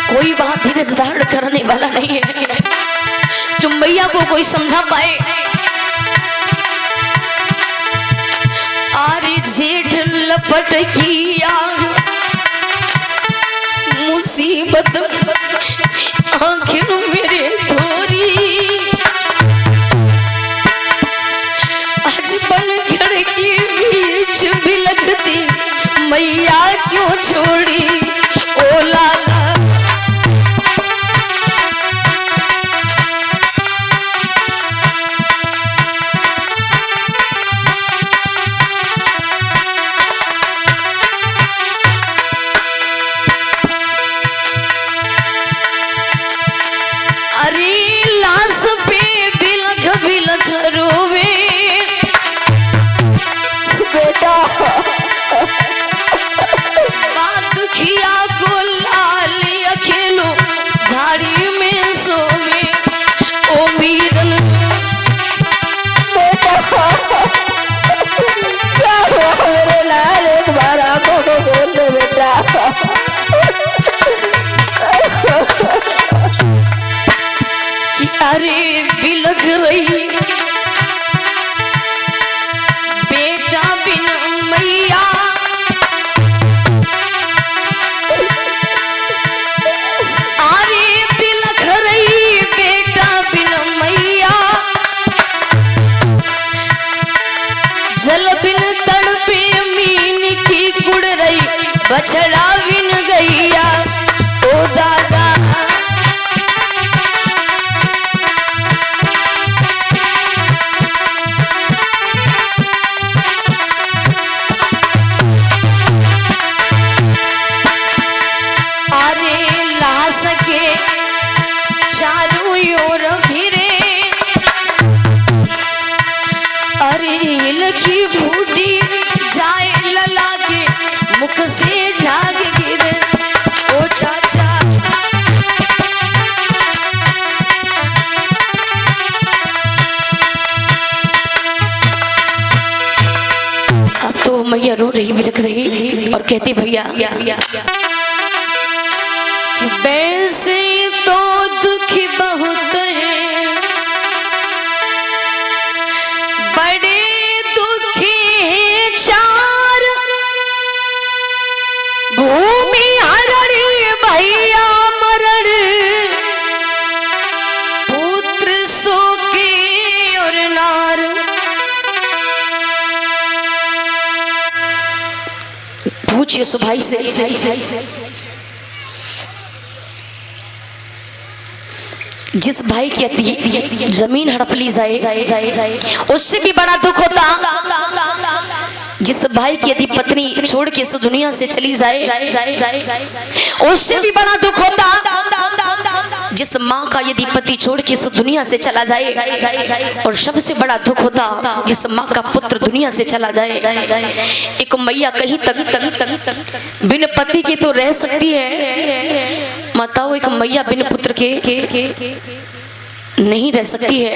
कोई बात धीरज धारण करने वाला नहीं है जो मैया को कोई समझा पाए। आरे जेठ लपट की आग मुसीबत आखिर मेरे थोरी, आज बनकर की भी भी लगती मैया क्यों छोड़ी ओ लाला। अरे लाश पे बिलख रोवे बेटा दुखिया को लाल अकेलो झाड़ी में सोवे ओ मीरन। बेटा क्या हुआ मेरे लाल, एक बार आंखों को खोल दे बेटा। कि अरे बिलख रही बेटा बिन मैया, अरे बिलख रही बेटा बिन मैया, जल बिन तड़पे मीन की कुड़ रही बछड़ा बिन गैया ओ दादा। सके चारों ओर फिरे, अरे लगी बूढ़ी जाए लला के मुख से झाग गिरे ओ चाचा। अब तो मैया रो रही बिलख रही और कहती भैया वैसे तो दुखी बहुत है, बड़े दुखी हैं चार, भूमि हरण भैया मरण, पुत्र शोके और नार। पूछिए सुभाई से जिस भाई की जमीन हड़प ली जाए उससे भी बड़ा दुख होता जिस भाई की यदि पत्नी छोड़ के इस दुनिया से चली जाए, उससे भी बड़ा दुख होता जिस माँ का यदि पति छोड़ के इस दुनिया से चला जाए, और सबसे बड़ा दुख होता जिस माँ का पुत्र दुनिया से चला जाए। एक मैया कहीं तक बिन पति के तो रह सकती है, बताओ एक मैया बिन पुत्र के नहीं रह सकती है।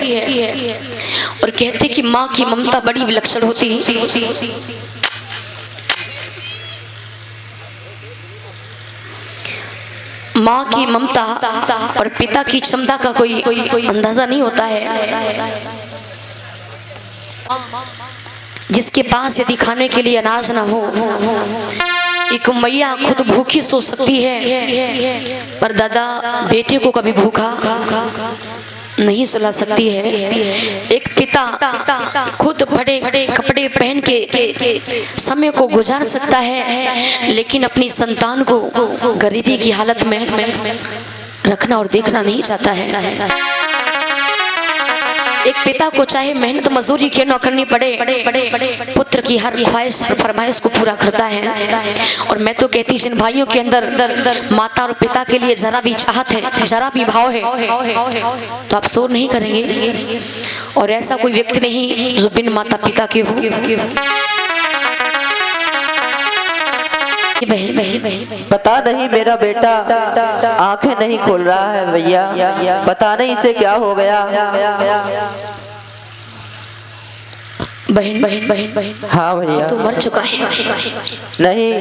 और कहते कि माँ की ममता बड़ी विलक्षण होती। माँ की ममता और पिता की क्षमता का कोई अंदाजा नहीं होता है। जिसके पास यदि खाने के लिए अनाज ना हो, एक मैया खुद भूखी सो सकती है पर दादा बेटे को कभी भूखा नहीं सुला सकती है। एक पिता खुद बड़े कपड़े पहन के समय को गुजार सकता है, लेकिन अपनी संतान को गरीबी की हालत में रखना और देखना नहीं चाहता है। एक पिता को चाहे मेहनत मजदूरी क्यों न करनी पड़े, पुत्र की हर ख्वाहिश हर फरमाइश को पूरा करता है। और मैं तो कहती जिन भाइयों के अंदर माता और पिता के लिए जरा भी चाहत है, जरा भी भाव है, तो आप शोर नहीं करेंगे। और ऐसा कोई व्यक्ति नहीं जो बिन माता पिता के हो। पता नहीं मेरा बेटा आंखें नहीं खोल रहा है भैया, पता नहीं इसे क्या हो गया। बहन हाँ भैया तो मर चुका है। नहीं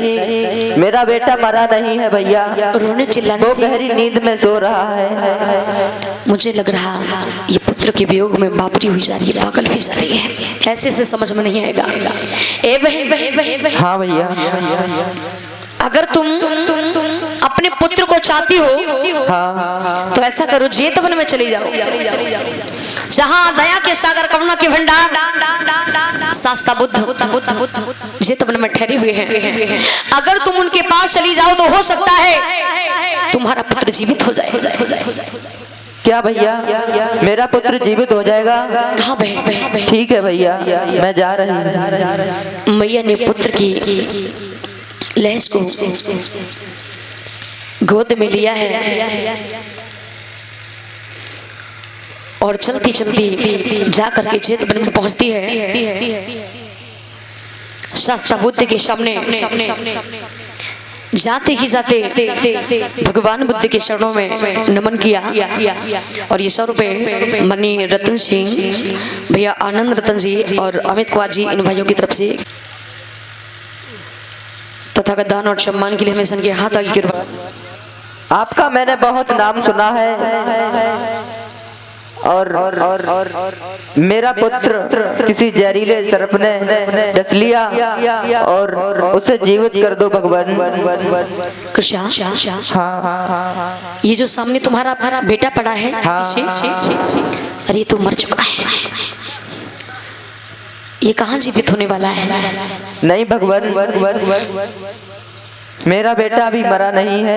मेरा बेटा मरा नहीं है भैया, रोने चिल्लाने वो से गहरी नींद में सो रहा है। मुझे लग रहा ये पुत्र के वियोग में बापरी हुई जा रही है, पागल हुई जा रही है। ऐसे से समझ में नहीं आएगा। ए बहन हाँ भैया अगर तुम अपने पुत्र को चाहती हो हाँ तो ऐसा करो, जेतवन में चली जाओ, जहाँ दया के सागर करुणा के भंडार शास्ता बुद्ध जेतवन में ठहरे हुए हैं। अगर तुम उनके पास चली जाओ तो हो सकता है तुम्हारा पुत्र जीवित हो जाए। क्या भैया, मेरा पुत्र जीवित हो जाएगा? हाँ बहन, ठीक है भैया, मैं जा रही हूँ। मैया ने पुत्र की लहज को गोद में लिया है और चलती चलती जा करके जेतवन में पहुंचती है। शास्ता बुद्ध के सामने जाते ही जाते भगवान बुद्ध के चरणों में नमन किया और ये 100 रुपए मनी रतन सिंह भैया, आनंद रतन जी और अमित कुमार जी, इन भाइयों की तरफ से तथागत दान और सम्मान के लिए हमेशा इनके हाथ आगे कृपा। आपका मैंने बहुत नाम सुना है और मेरा पुत्र किसी जहरीले सर्प ने डस लिया और उसे जीवित कर दो भगवान। कृष्णा, ये जो सामने तुम्हारा बेटा पड़ा है, अरे तो मर चुका है, ये कहाँ जीवित होने वाला है? नहीं भगवान, मेरा बेटा अभी मरा नहीं है।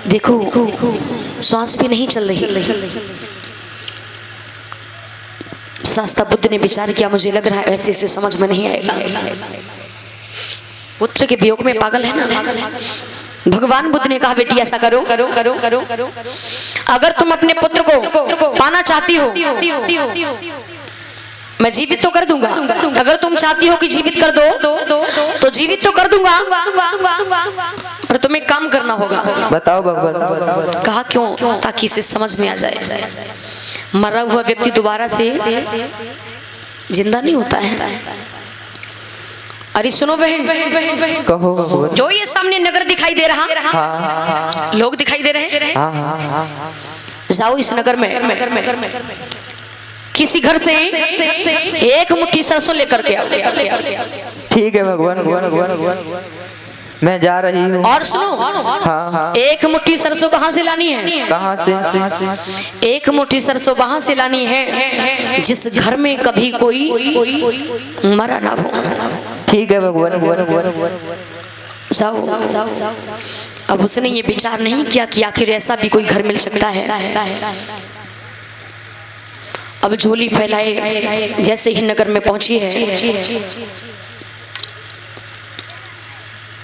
देखो श्वास भी नहीं चल रही। शास्ता बुद्ध ने विचार किया, मुझे लग रहा है ऐसे से समझ में नहीं आएगा, पुत्र के वियोग में पागल है ना। भगवान बुद्ध ने कहा, बेटी ऐसा करो, अगर तुम अपने पुत्र को पाना चाहती हो मैं जीवित तो कर दूंगा, अगर तुम चाहती हो कि जीवित कर दो तो जीवित तो कर दूंगा, पर तुम्हें काम करना होगा। बताओ भगवान। कहा क्यों? ताकि इसे समझ में आ जाए, मरा हुआ व्यक्ति दोबारा से जिंदा नहीं होता है। अरे सुनो बहन, कहो। जो ये सामने नगर दिखाई दे रहा, लोग दिखाई दे रहे हैं, जाओ इस नगर में किसी घर से एक मुट्ठी सरसों लेकर के आओ। ठीक है भगवान, मैं जा रही हूँ। और सुनो, एक मुट्ठी सरसों कहाँ से लानी है? कहाँ से? एक मुट्ठी सरसों वहां से लानी है जिस घर में कभी कोई मरा ना हो। ठीक है भगवान। जाओ। अब उसने ये विचार नहीं किया कि आखिर ऐसा भी कोई घर मिल सकता है। अब झोली फैलाए जैसे ही नगर में पहुंची है,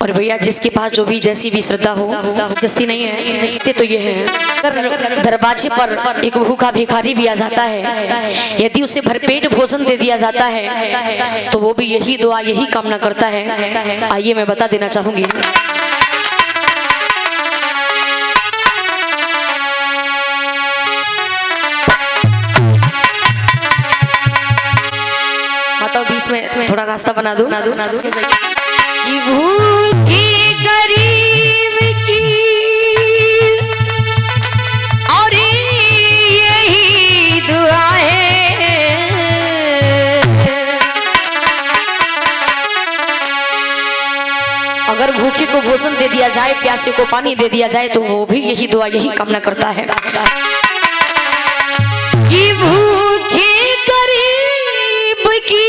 और भैया जिसके पास जो भी जैसी भी श्रद्धा हो, जस्ती नहीं है तो ये है, दरवाजे पर एक भूखा भिखारी भी आ जाता है, यदि उसे भरपेट भोजन दे दिया जाता है तो वो भी यही दुआ यही कामना करता है। आइए मैं बता देना चाहूंगी। बताओ बीच में थोड़ा रास्ता बना दो। कि भूखी गरीब की और यही दुआ है, अगर भूखे को भोजन दे दिया जाए, प्यासे को पानी दे दिया जाए तो वो भी यही दुआ यही कामना करता है कि भूखे गरीब की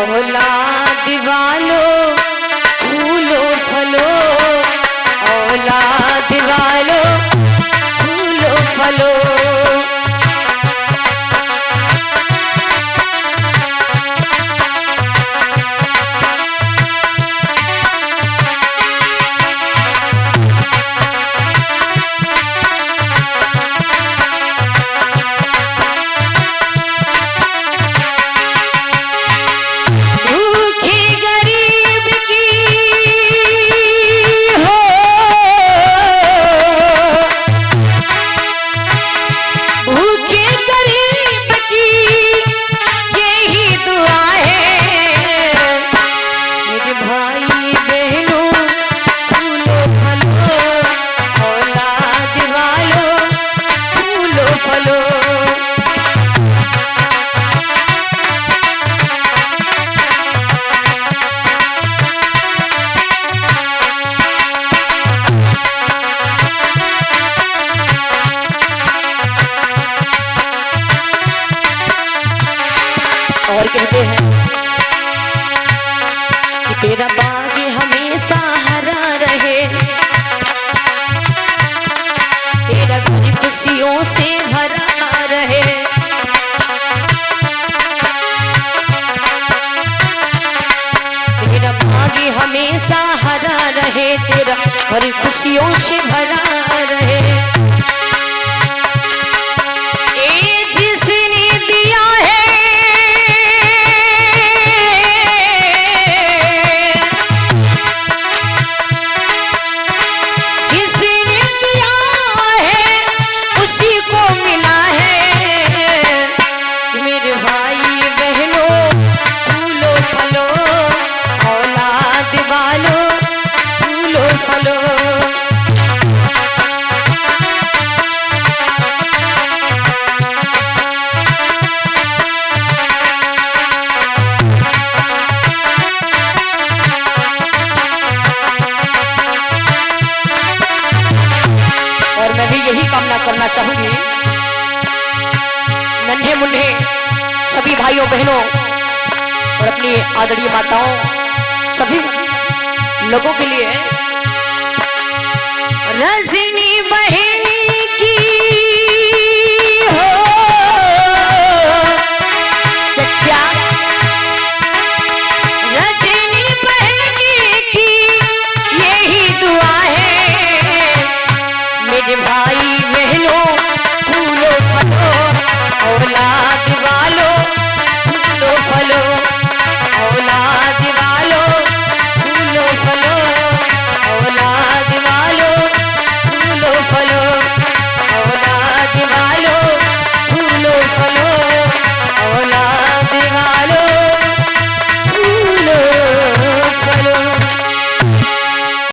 औलाद वालों फूलो फलो, औलाद वालों फूलो फलो। कहते हैं कि तेरा बाग हमेशा हरा रहे, तेरा घर खुशियों से भरा रहे, तेरा बाग हमेशा हरा रहे, तेरा घर खुशियों से भरा रहे। ए जिसने दिया है उसी को मिला है। मेरे भाई बहनों फूलो फलो, औलाद वालो फूलो फलो। और मैं भी यही कामना करना चाहूंगी नन्हे मुन्ने सभी भाइयों बहनों और अपनी आदरणीय माताओं सभी लोगों के लिए। रजनी